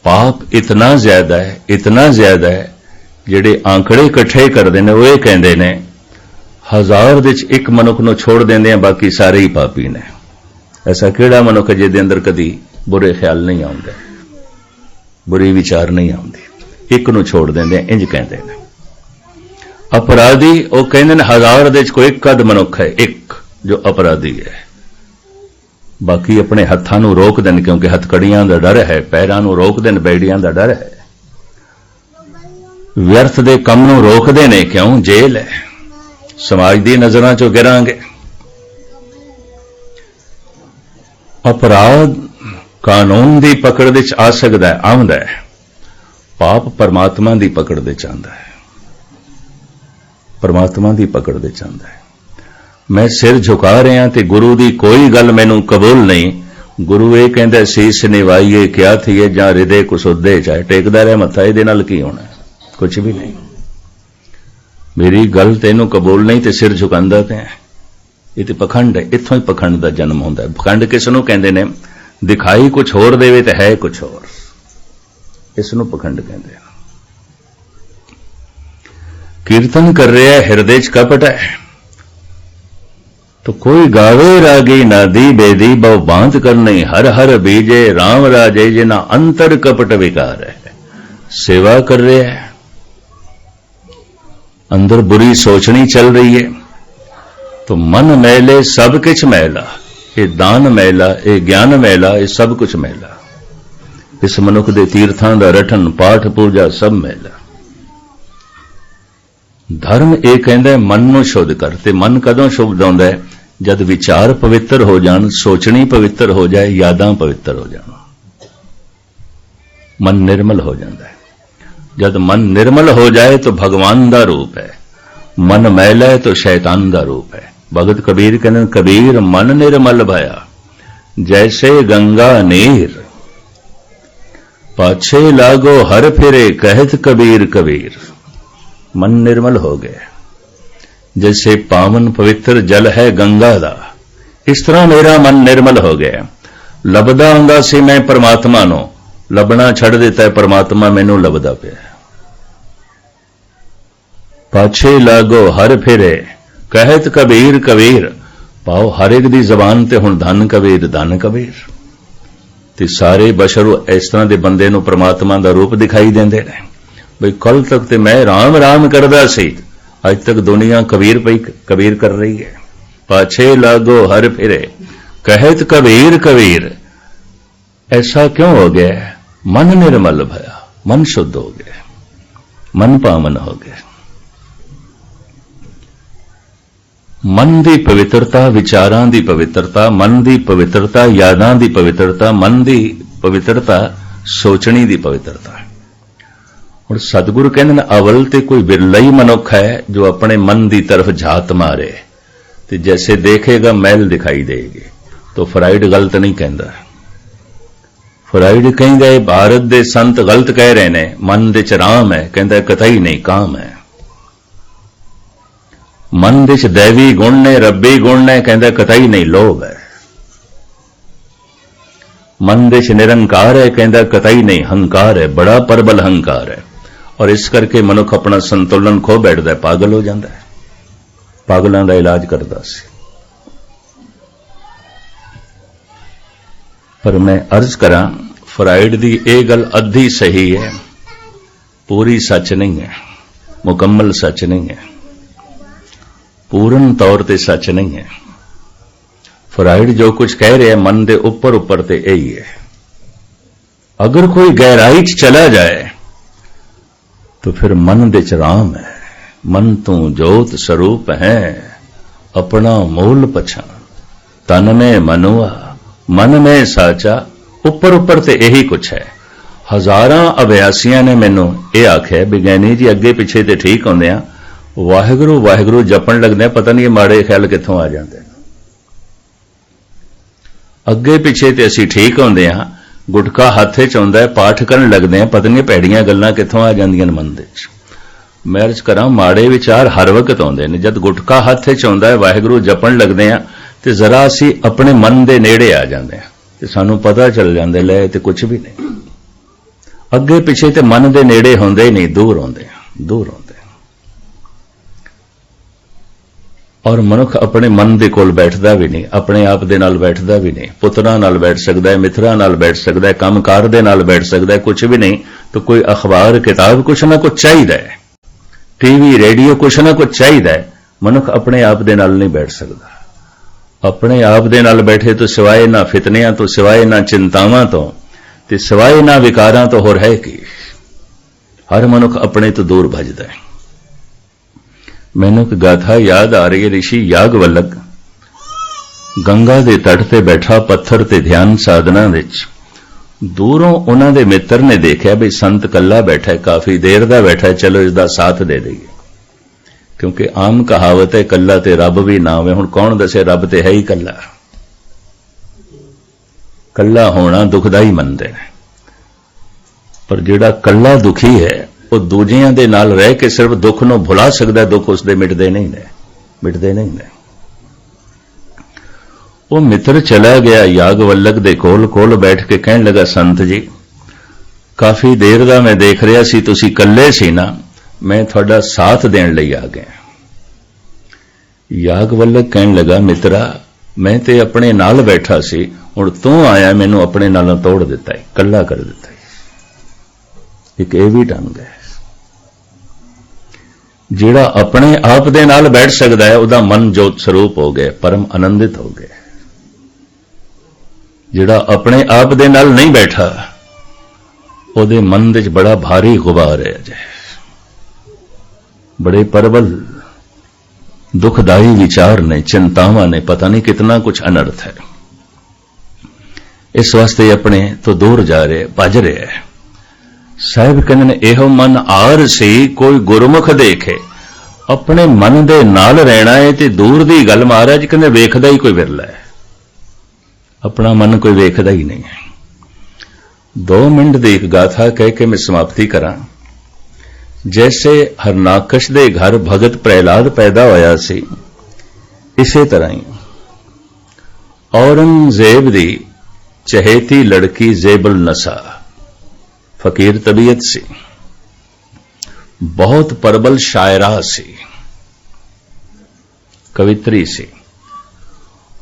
पाप इतना ज्यादा है, इतना ज्यादा है, जिहड़े आंकड़े इकट्ठे करते हैं वो ये कहते हैं 1000 दे च एक मनुख नूं छोड़ देंदे हैं, बाकी सारे ही पापी ने। ऐसा किहड़ा मनुख है जिहदे अंदर कदी बुरे ख्याल नहीं आउंदे, बुरी विचार नहीं आउंदी? एक नूं छोड़ देंदे, इंज कहते हैं। अपराधी वो कहते हैं 1000 दे च कोई एक अध मनुख है, एक जो अपराधी है, बाकी अपने हत्थां नूं रोक देन, क्योंकि हथकड़ियां दा डर है, पैरां नूं रोक देन, बेड़ियां दा डर है। व्यर्थ दे कम नूं रोकदे ने, क्यों? जेल है, समाज दी नजरां चों गिरांगे। अपराध कानून दी पकड़ दे च आ सकदा है, आउंदा है। पाप परमात्मा दी पकड़ दे च आंदा है, परमात्मा दी पकड़ दे च आंदा है। मैं सिर झुका रहा ते गुरु दी कोई गल मैनू कबूल नहीं। गुरु ये कहंदा सीस निवाइए क्या थी जां हृदय कुसुदे, चाहे टेकदा रहे मत्था, इहदे नाल की होना? कुछ भी नहीं। मेरी गल तेनू कबूल नहीं ते सिर झुकांदा ते है, ये तो पखंड है। इत्थों ही पखंड का जन्म होंदा है। पखंड किस नूं कहंदे ने? दिखाई कुछ होर देवे ते है कुछ होर, इसनूं पखंड कहंदे ने। कीर्तन कर रहा है, हृदय च कपट है, तो कोई गावे रागी नादी बेदी बहु बांत करनी, हर हर बीजे राम राजे जिना अंतर कपट विकार है। सेवा कर रहे हैं, अंदर बुरी सोचनी चल रही है, तो मन मैले सब कुछ मैला, ये दान मैला, ये ज्ञान मैला, ये सब कुछ मैला। इस मनुख दे तीर्थां दा रटन पाठ पूजा सब मैला। धर्म ये कहंदा मन नूं शुद्ध कर, ते मन कदों शुद्ध होंदा है? जद विचार पवित्र हो जान, सोचनी पवित्र हो जाए, यादां पवित्र हो जान, मन निर्मल हो जाता है। जब मन निर्मल हो जाए तो भगवान का रूप है, मन मैला है तो शैतान का रूप है। भगत कबीर कहते कबीर मन निर्मल भया जैसे गंगा नीर, पाछे लागो हर फिरे कहत कबीर कबीर। मन निर्मल हो गया जैसे पावन पवित्र जल है गंगा दा, इस तरह मेरा मन निर्मल हो गया। लभदा हुंदा सी मैं परमात्मा नूं, लभना छड़ दिता है परमात्मा मैनू लभदा पिया। पाछे लागो हर फिरे कहत कबीर कबीर, पाओ हर एक दी जबान ते हुण धन कबीर धन कबीर। ते सारे बशर इस तरह के बंदे नूं परमात्मा का रूप दिखाई देंदे ने। बई कल तक ते मैं राम राम करदा सी, अज तक दुनिया कबीर पई कबीर कर रही है। पाछे लागो हर फिरे कहत कबीर कबीर। ऐसा क्यों हो गया? मन निर्मल भया, मन शुद्ध हो गया, मन पावन हो गया। मन की पवित्रता, विचारां की पवित्रता, मन की पवित्रता, यादां की पवित्रता, मन की पवित्रता, सोचनी की पवित्रता। और सतगुरु कहते हैं अवल ते कोई बिरला ही मनुख है जो अपने मन की तरफ झात मारे, तो जैसे देखेगा मैल दिखाई देगी। तो फ्राइड गलत नहीं कहता। फ्राइड कहता है भारत के संत गलत कह रहे हैं, मन दे च राम है, कहता कतई नहीं काम है। मन दे च दैवी गुण ने रब्बी गुण ने, कहता कतई नहीं लोभ है। मन दे च निरंकार है, कहता कतई नहीं हंकार है, बड़ा प्रबल हंकार है। और इस करके मनुख अपना संतुलन खो बैठता है, पागल हो जाता है। पागलों का इलाज करता सी। पर मैं अर्ज करा फ्राइड की यह गल अद्धी सही है, पूरी सच नहीं है, मुकम्मल सच नहीं है, पूर्ण तौर पर सच नहीं है। फ्राइड जो कुछ कह रहे हैं मन के उपर उपर ते यही है। अगर कोई गहराई च चला जाए तो फिर मन दे च राम है। मन तू जोत स्वरूप है अपना मूल पछान, तन में मनुआ मन में साचा। उपर उपर ते यही कुछ है। हजारां अभ्यासियां ने मैनू ये आख्या विज्ञानी जी अगे पिछे ते ठीक होंदे आ, वाहिगुरू वाहिगुरू जपन लगदे पता नहीं माड़े ख्याल कित्थों आ जांदे। अगे पिछे ते असीं ठीक होंदे आ, गुटका हाथे च आउंदा है, पाठ करन लगदे आ, पता नहीं भैड़ियां गल्लां कित्थों आ जांदियां ने मन दे च। मैं अर्ज करां माड़े विचार हर वक्त आउंदे ने। जद गुटका हाथे च आउंदा है, वाहिगुरू जपन लगदे आ ते जरा असीं अपने मन दे नेड़े आ जांदे आ ते सानूं पता चल जांदे ले ते कुछ भी नहीं। अगे पिछे ते मन दे नेड़े होंदे ही नहीं, दूर होंदे दूर होंदे। और मनुख अपने मन दे कोल बैठदा भी नहीं, अपने आप दे नाल बैठदा भी नहीं। पुत्रां नाल बैठ सकदा है, मित्रां नाल बैठ सकदा है, कामकार दे नाल बैठ सकदा है, कुछ भी नहीं तो कोई अखबार किताब कुछ ना कुछ चाहिए है, टीवी रेडियो कुछ ना कुछ चाहिए है। मनुख अपने आप दे नाल नहीं बैठ सकदा। अपने आप दे नाल बैठे तो सिवाए ना फितनियां तो, सिवाए ना चिंतावां तो, ते सिवाए ना विकारां तो होर है की। हर मनुख अपने तो दूर भजदा है। मैनू एक गाथा याद आ रही है। ऋषि यागवल्लक गंगा दे तट ते बैठा पत्थर ते ध्यान साधना विच, दूरों उन्हां दे मित्र ने देखा भी संत कल्ला बैठा है, काफी देर दा बैठा है, चलो इसदा साथ दे दईए। क्योंकि आम कहावत है कल्ला ते रब भी ना होवे। हुण कौन दसे रब ते है ही कल्ला। कल्ला होना दुखदाई मनदे ने, पर जिहड़ा कल्ला दुखी है वो दूजियां दे नाल रह के सिर्फ दुख नूं भुला सकदा, दुख उसदे मिटदे नहीं ने, मिटदे नहीं ने। वो मित्र चला गया यागवल्लक दे कोल कोल बैठ के कहन लगा, संत जी काफी देर दा मैं देख रहा सी तुसी कल्ले सी ना, मैं थोड़ा साथ देण लई आ गया। यागवल्लक कहन लगा, मित्रा मैं ते अपने नाल बैठा सी, हुण तू आया मैनू अपने नालों तोड़ दिता है, कल्ला कर दिता है। एक ये भी ढंग है। जिहड़ा अपने आप दे नाल बैठ सकदा है उहदा मन जोत स्वरूप हो गया, परम आनंदित हो गया। जिहड़ा अपने आप दे नाल नहीं बैठा उहदे मन दे बड़ा भारी गुबार है, अजे बड़े प्रबल दुखदाई विचार ने, चिंतावां ने, पता नहीं कितना कुछ अनर्थ है। इस वास्ते अपने तो दूर जा रहे, भज रहे साहिब कहने ने एहो मन आर सी कोई गुरमुख देखे, अपने मन दे नाल रहना है ते दूर दी गल महाराज कहंदे वेखदा ही कोई विरला है, अपना मन कोई वेखदा ही नहीं है। 2 मिनट दी एक गाथा कह के मैं समाप्ति करा। जैसे हरनाकश दे घर भगत प्रहलाद पैदा होया सी, इसे तरह ही औरंगजेब दी चहेती लड़की जेबुल नसा फकीर तबीयत सी, बहुत प्रबल शायरा सी, कवित्री सी।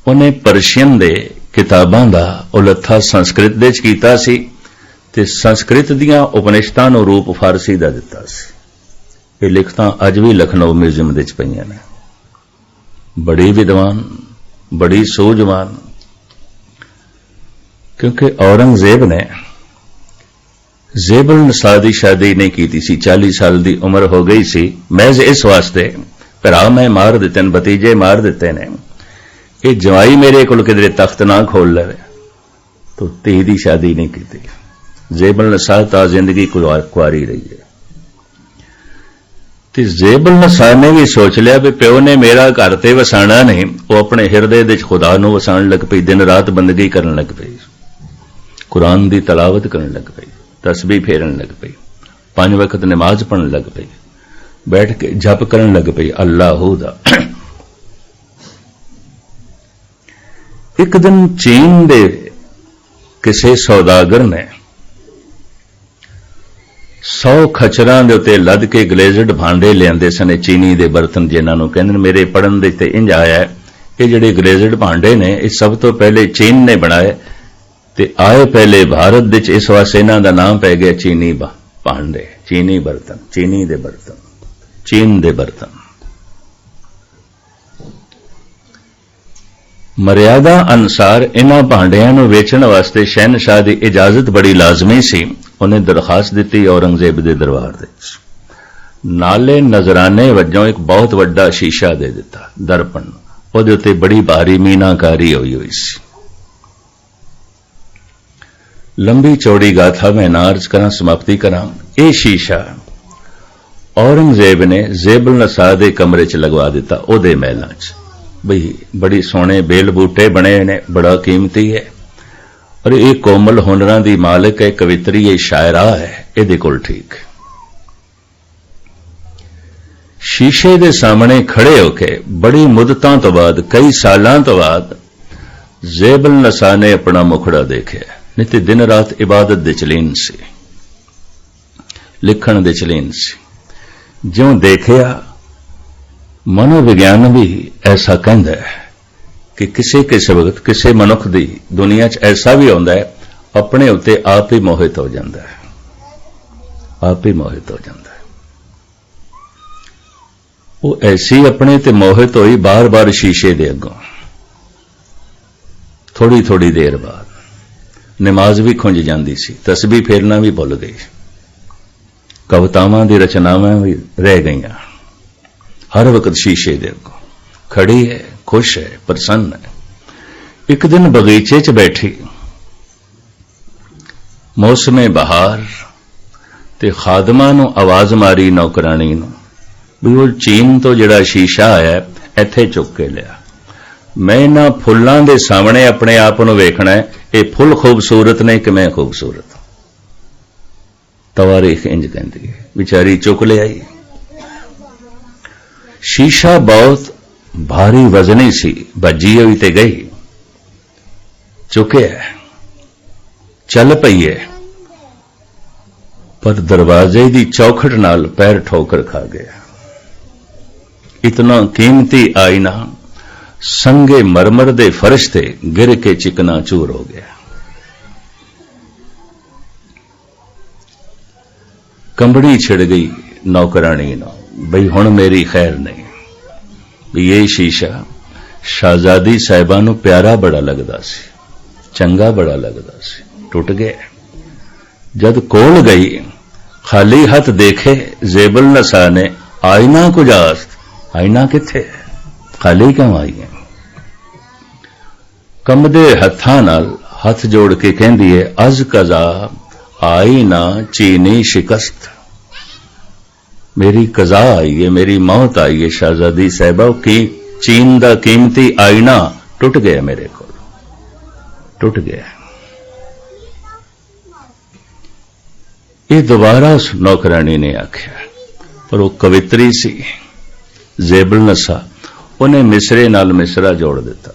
उन्हें पर्शियन दे किताबां दा उलत्था संस्कृत दे च कीता सी ते संस्कृत दियां उपनिषदां नूं रूप फारसी दा दिता सी। ये लिखतां अज भी लखनऊ म्यूजियम दे च पईयां ने। बड़ी विद्वान, बड़ी सूझवान, क्योंकि औरंगजेब ने जेबुल नसा दी शादी नहीं की सी। 40 साल की उम्र हो गई सी। महज इस वास्ते भरा मैं मार दिते, भतीजे मार दिते ने, ये जवाई मेरे को किधरे तख्त ना खोल ले तो धी की शादी नहीं की। जेबुल नसा ता जिंदगी कुआरी रही है। ते जेबुल नसा ने भी सोच लिया भी प्यो ने मेरा घर ते वसाना नहीं, वो अपने हिरदे दे खुदा नूं वसाण लग पई, दिन रात बंदगी करन लग पई, कुरान दी तलावत करन लग पई, तस्बीह फेरन लग पई, 5 वक्त नमाज पढ़न लग पई, बैठ के जप करन लग पई अल्लाहू दा। एक दिन चीन दे किसी सौदागर ने 100 खचरां दे उत्ते लद के ग्लेजड भांडे लियाते सन, चीनी दे बर्तन जिन्हां नूं कहंदे ने। मेरे पढ़न दे ते इंज आया है ये जिहड़े ग्लेजड भांडे ने ये सब तो पहले चीन ने बनाए ते आए पहले भारत दे च, इस वास्ते इन्हां दा नाम पै गया चीनी भांडे, चीनी बर्तन, चीनी दे बर्तन, चीन दे बर्तन। मर्यादा अनुसार इन्हां भांडियां नूं वेचण वास्ते शहनशाह दी इजाजत बड़ी लाजमी सी। उन्हें दरखास्त दी औरंगजेब दे दरबार दे नाले नजराने वजों एक बहुत वड्डा शीशा दे दिता, दर्पण, उहदे उत्ते बड़ी भारी मीनाकारी हुई सी। लंबी चौड़ी गाथा मैं ना अर्ज करा, समाप्ति करा। यह शीशा औरंगजेब ने जेबुल नसा दे कमरे च लगवा दिता, ओदे महलां च। बई बड़ी सोहणे बेल बूटे बने ने, बड़ा कीमती है और ये कोमल हुनरां दी मालिक है, कवित्री है, शायरा है, इहदे कोल ठीक। शीशे दे सामने खड़े होके बड़ी मुद्दतां तो बाद, कई सालां तो बाद जेबुल नसा ने अपना मुखड़ा देखिया। नहीं तो दिन रात इबादत दे चलीन सी, लिखण दे चलीन सी। ज्यों देखिया मनोविज्ञान भी ऐसा कहता है कि किसी किसी वक्त किसी मनुख दी दुनिया च ऐसा भी होता है अपने उत्ते आप ही मोहित हो जाता है, आप ही मोहित हो जाता है। वो ऐसी अपने ते मोहित होई बार बार शीशे दे अगों, थोड़ी थोड़ी देर बाद नमाज भी खुंज जाती सी, तस्बीह फेरना भी भुल गई, कवितावां दी रचनावां भी रह गई। हर वक्त शीशे दे अगों खड़ी है, खुश है, प्रसन्न है। एक दिन बगीचे च बैठी, मौसमे बहार, ते खादमां नूं आवाज मारी नौकरानी नूं भी वो चीन तो जिहड़ा शीशा आया इत्थे चुक के लिया। मैं इन्हां फुल्लां दे सामने अपने आप नूं वेखना है, ये फुल खूबसूरत ने कि मैं खूबसूरत। तवारीख इंज कहती है। बेचारी चुक ले आई। शीशा बहुत भारी वजनी सी, भजी हुई ते गई, चुके चल पई है, पर दरवाजे दी चौखट नाल पैर ठोकर खा गया। इतना कीमती आईना संगे मरमर दे फर्श ते गिर के चिकना चूर हो गया। कंबड़ी छिड़ गई नौकरानी नौ, बई हुण मेरी खैर नहीं। भी ये शीशा शाहजादी साहिबा नूं प्यारा बड़ा लगदा सी, चंगा बड़ा लगदा सी, टुट गया। जद कोल गई खाली हथ देखे जेबुल नसा ने, आईना कुछ आईना किथे, खाली क्यों आई है। कंबदे हत्थां नाल हथ जोड़ के कहंदी है, अज कजा आई ना चीनी शिकस्त। मेरी कज़ा आई है, मेरी मौत आई है शहजादी साहिबा की चीन दा कीमती आईना टुट गया, मेरे को टुट गया। ये दोबारा उस नौकरानी ने आख्या, पर वो कवित्री सी जेबल नसा, उन्हें मिसरे नाल मिसरा जोड़ दिता।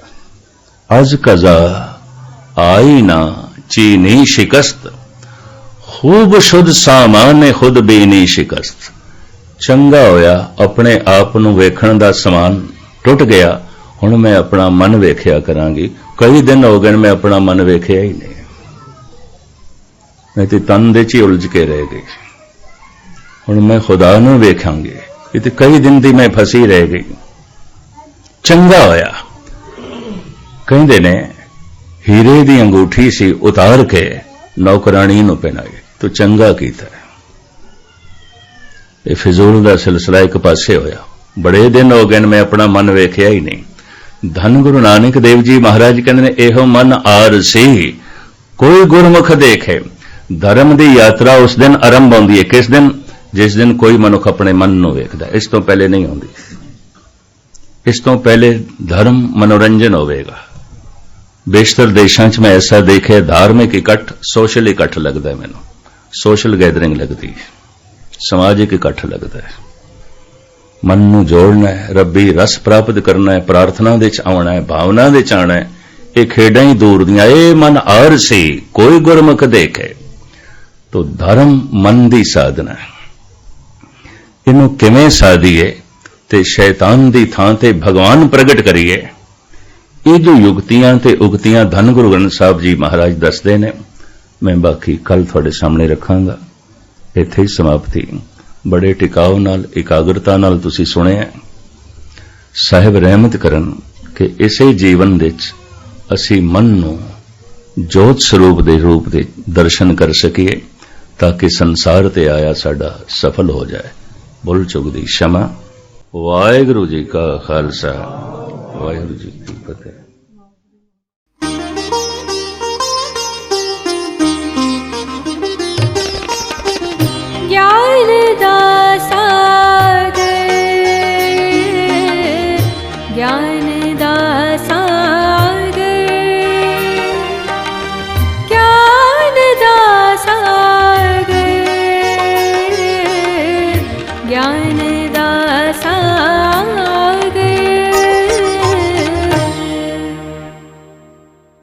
अज कज़ा आई ना चीनी शिकस्त, खूब शुद्ध सामान खुद बीनी शिकस्त। चंगा होया अपने आप नूं वेखण दा समान टुट गया, हुण मैं अपना मन वेख्या करांगी। कई दिन हो गए मैं अपना मन वेख्या ही नहीं, मैं तो तन दे च उलझ के रह गई। हुण मैं खुदा नूं वेखांगी, ये तो कई दिन दी मैं फसी रह गई। चंगा होया, कहंदे ने हीरे दी अंगूठी सी उतार के नौकरानी नूं पहनाई, तो चंगा कीता। ये फिजूल दा सिलसिला एक पासे होया। बड़े दिन हो गए मैं अपना मन वेख्या ही नहीं। धन गुरु नानक देव जी महाराज कहते ने, एहो मन आरसी कोई गुरमुख देखे। धर्म की यात्रा उस दिन आरंभ होंदी है, किस दिन? जिस दिन कोई मनुख अपने मन नूं वेखदा। इस तो पहले नहीं होंदी। इस तो पहले धर्म मनोरंजन होवेगा। बेशतर देशों च मैं ऐसा देखे, धार्मिक इकट्ठ सोशल इकट्ठ लगता है, मैनूं सोशल गैदरिंग लगती है, समाजिक इकट्ठ लगता है। मन नूं जोड़ना है, रब्बी रस प्राप्त करना है, प्रार्थना दे च आउणा है, भावना दे च आउणा है। ये खेडां ही दूर दियां। ए मन आरसी कोई गुरमुख देखे। तो धर्म मन दी साधना है। इनू किवें साधीए ते शैतान दी थां ते भगवान प्रगट करिए, ये जो युक्तियां ते उगतियां धन गुरु ग्रंथ साहब जी महाराज दसदे ने, मैं बाकी कल थोड़े सामने रखांगा। इत्थे ही समाप्ति। बड़े टिकाव नाल एकाग्रता नाल तुसीं सुणिआ। साहिब रहमत करन कि इसे जीवन विच असीं मन नूं जोत स्वरूप दे रूप दे दर्शन कर सकीए, ताकि संसार ते आया साडा सफल हो जाए। भुल चुक दी क्षमा। वाहिगुरू जी का खालसा, वाहिगुरू जी की फतेह।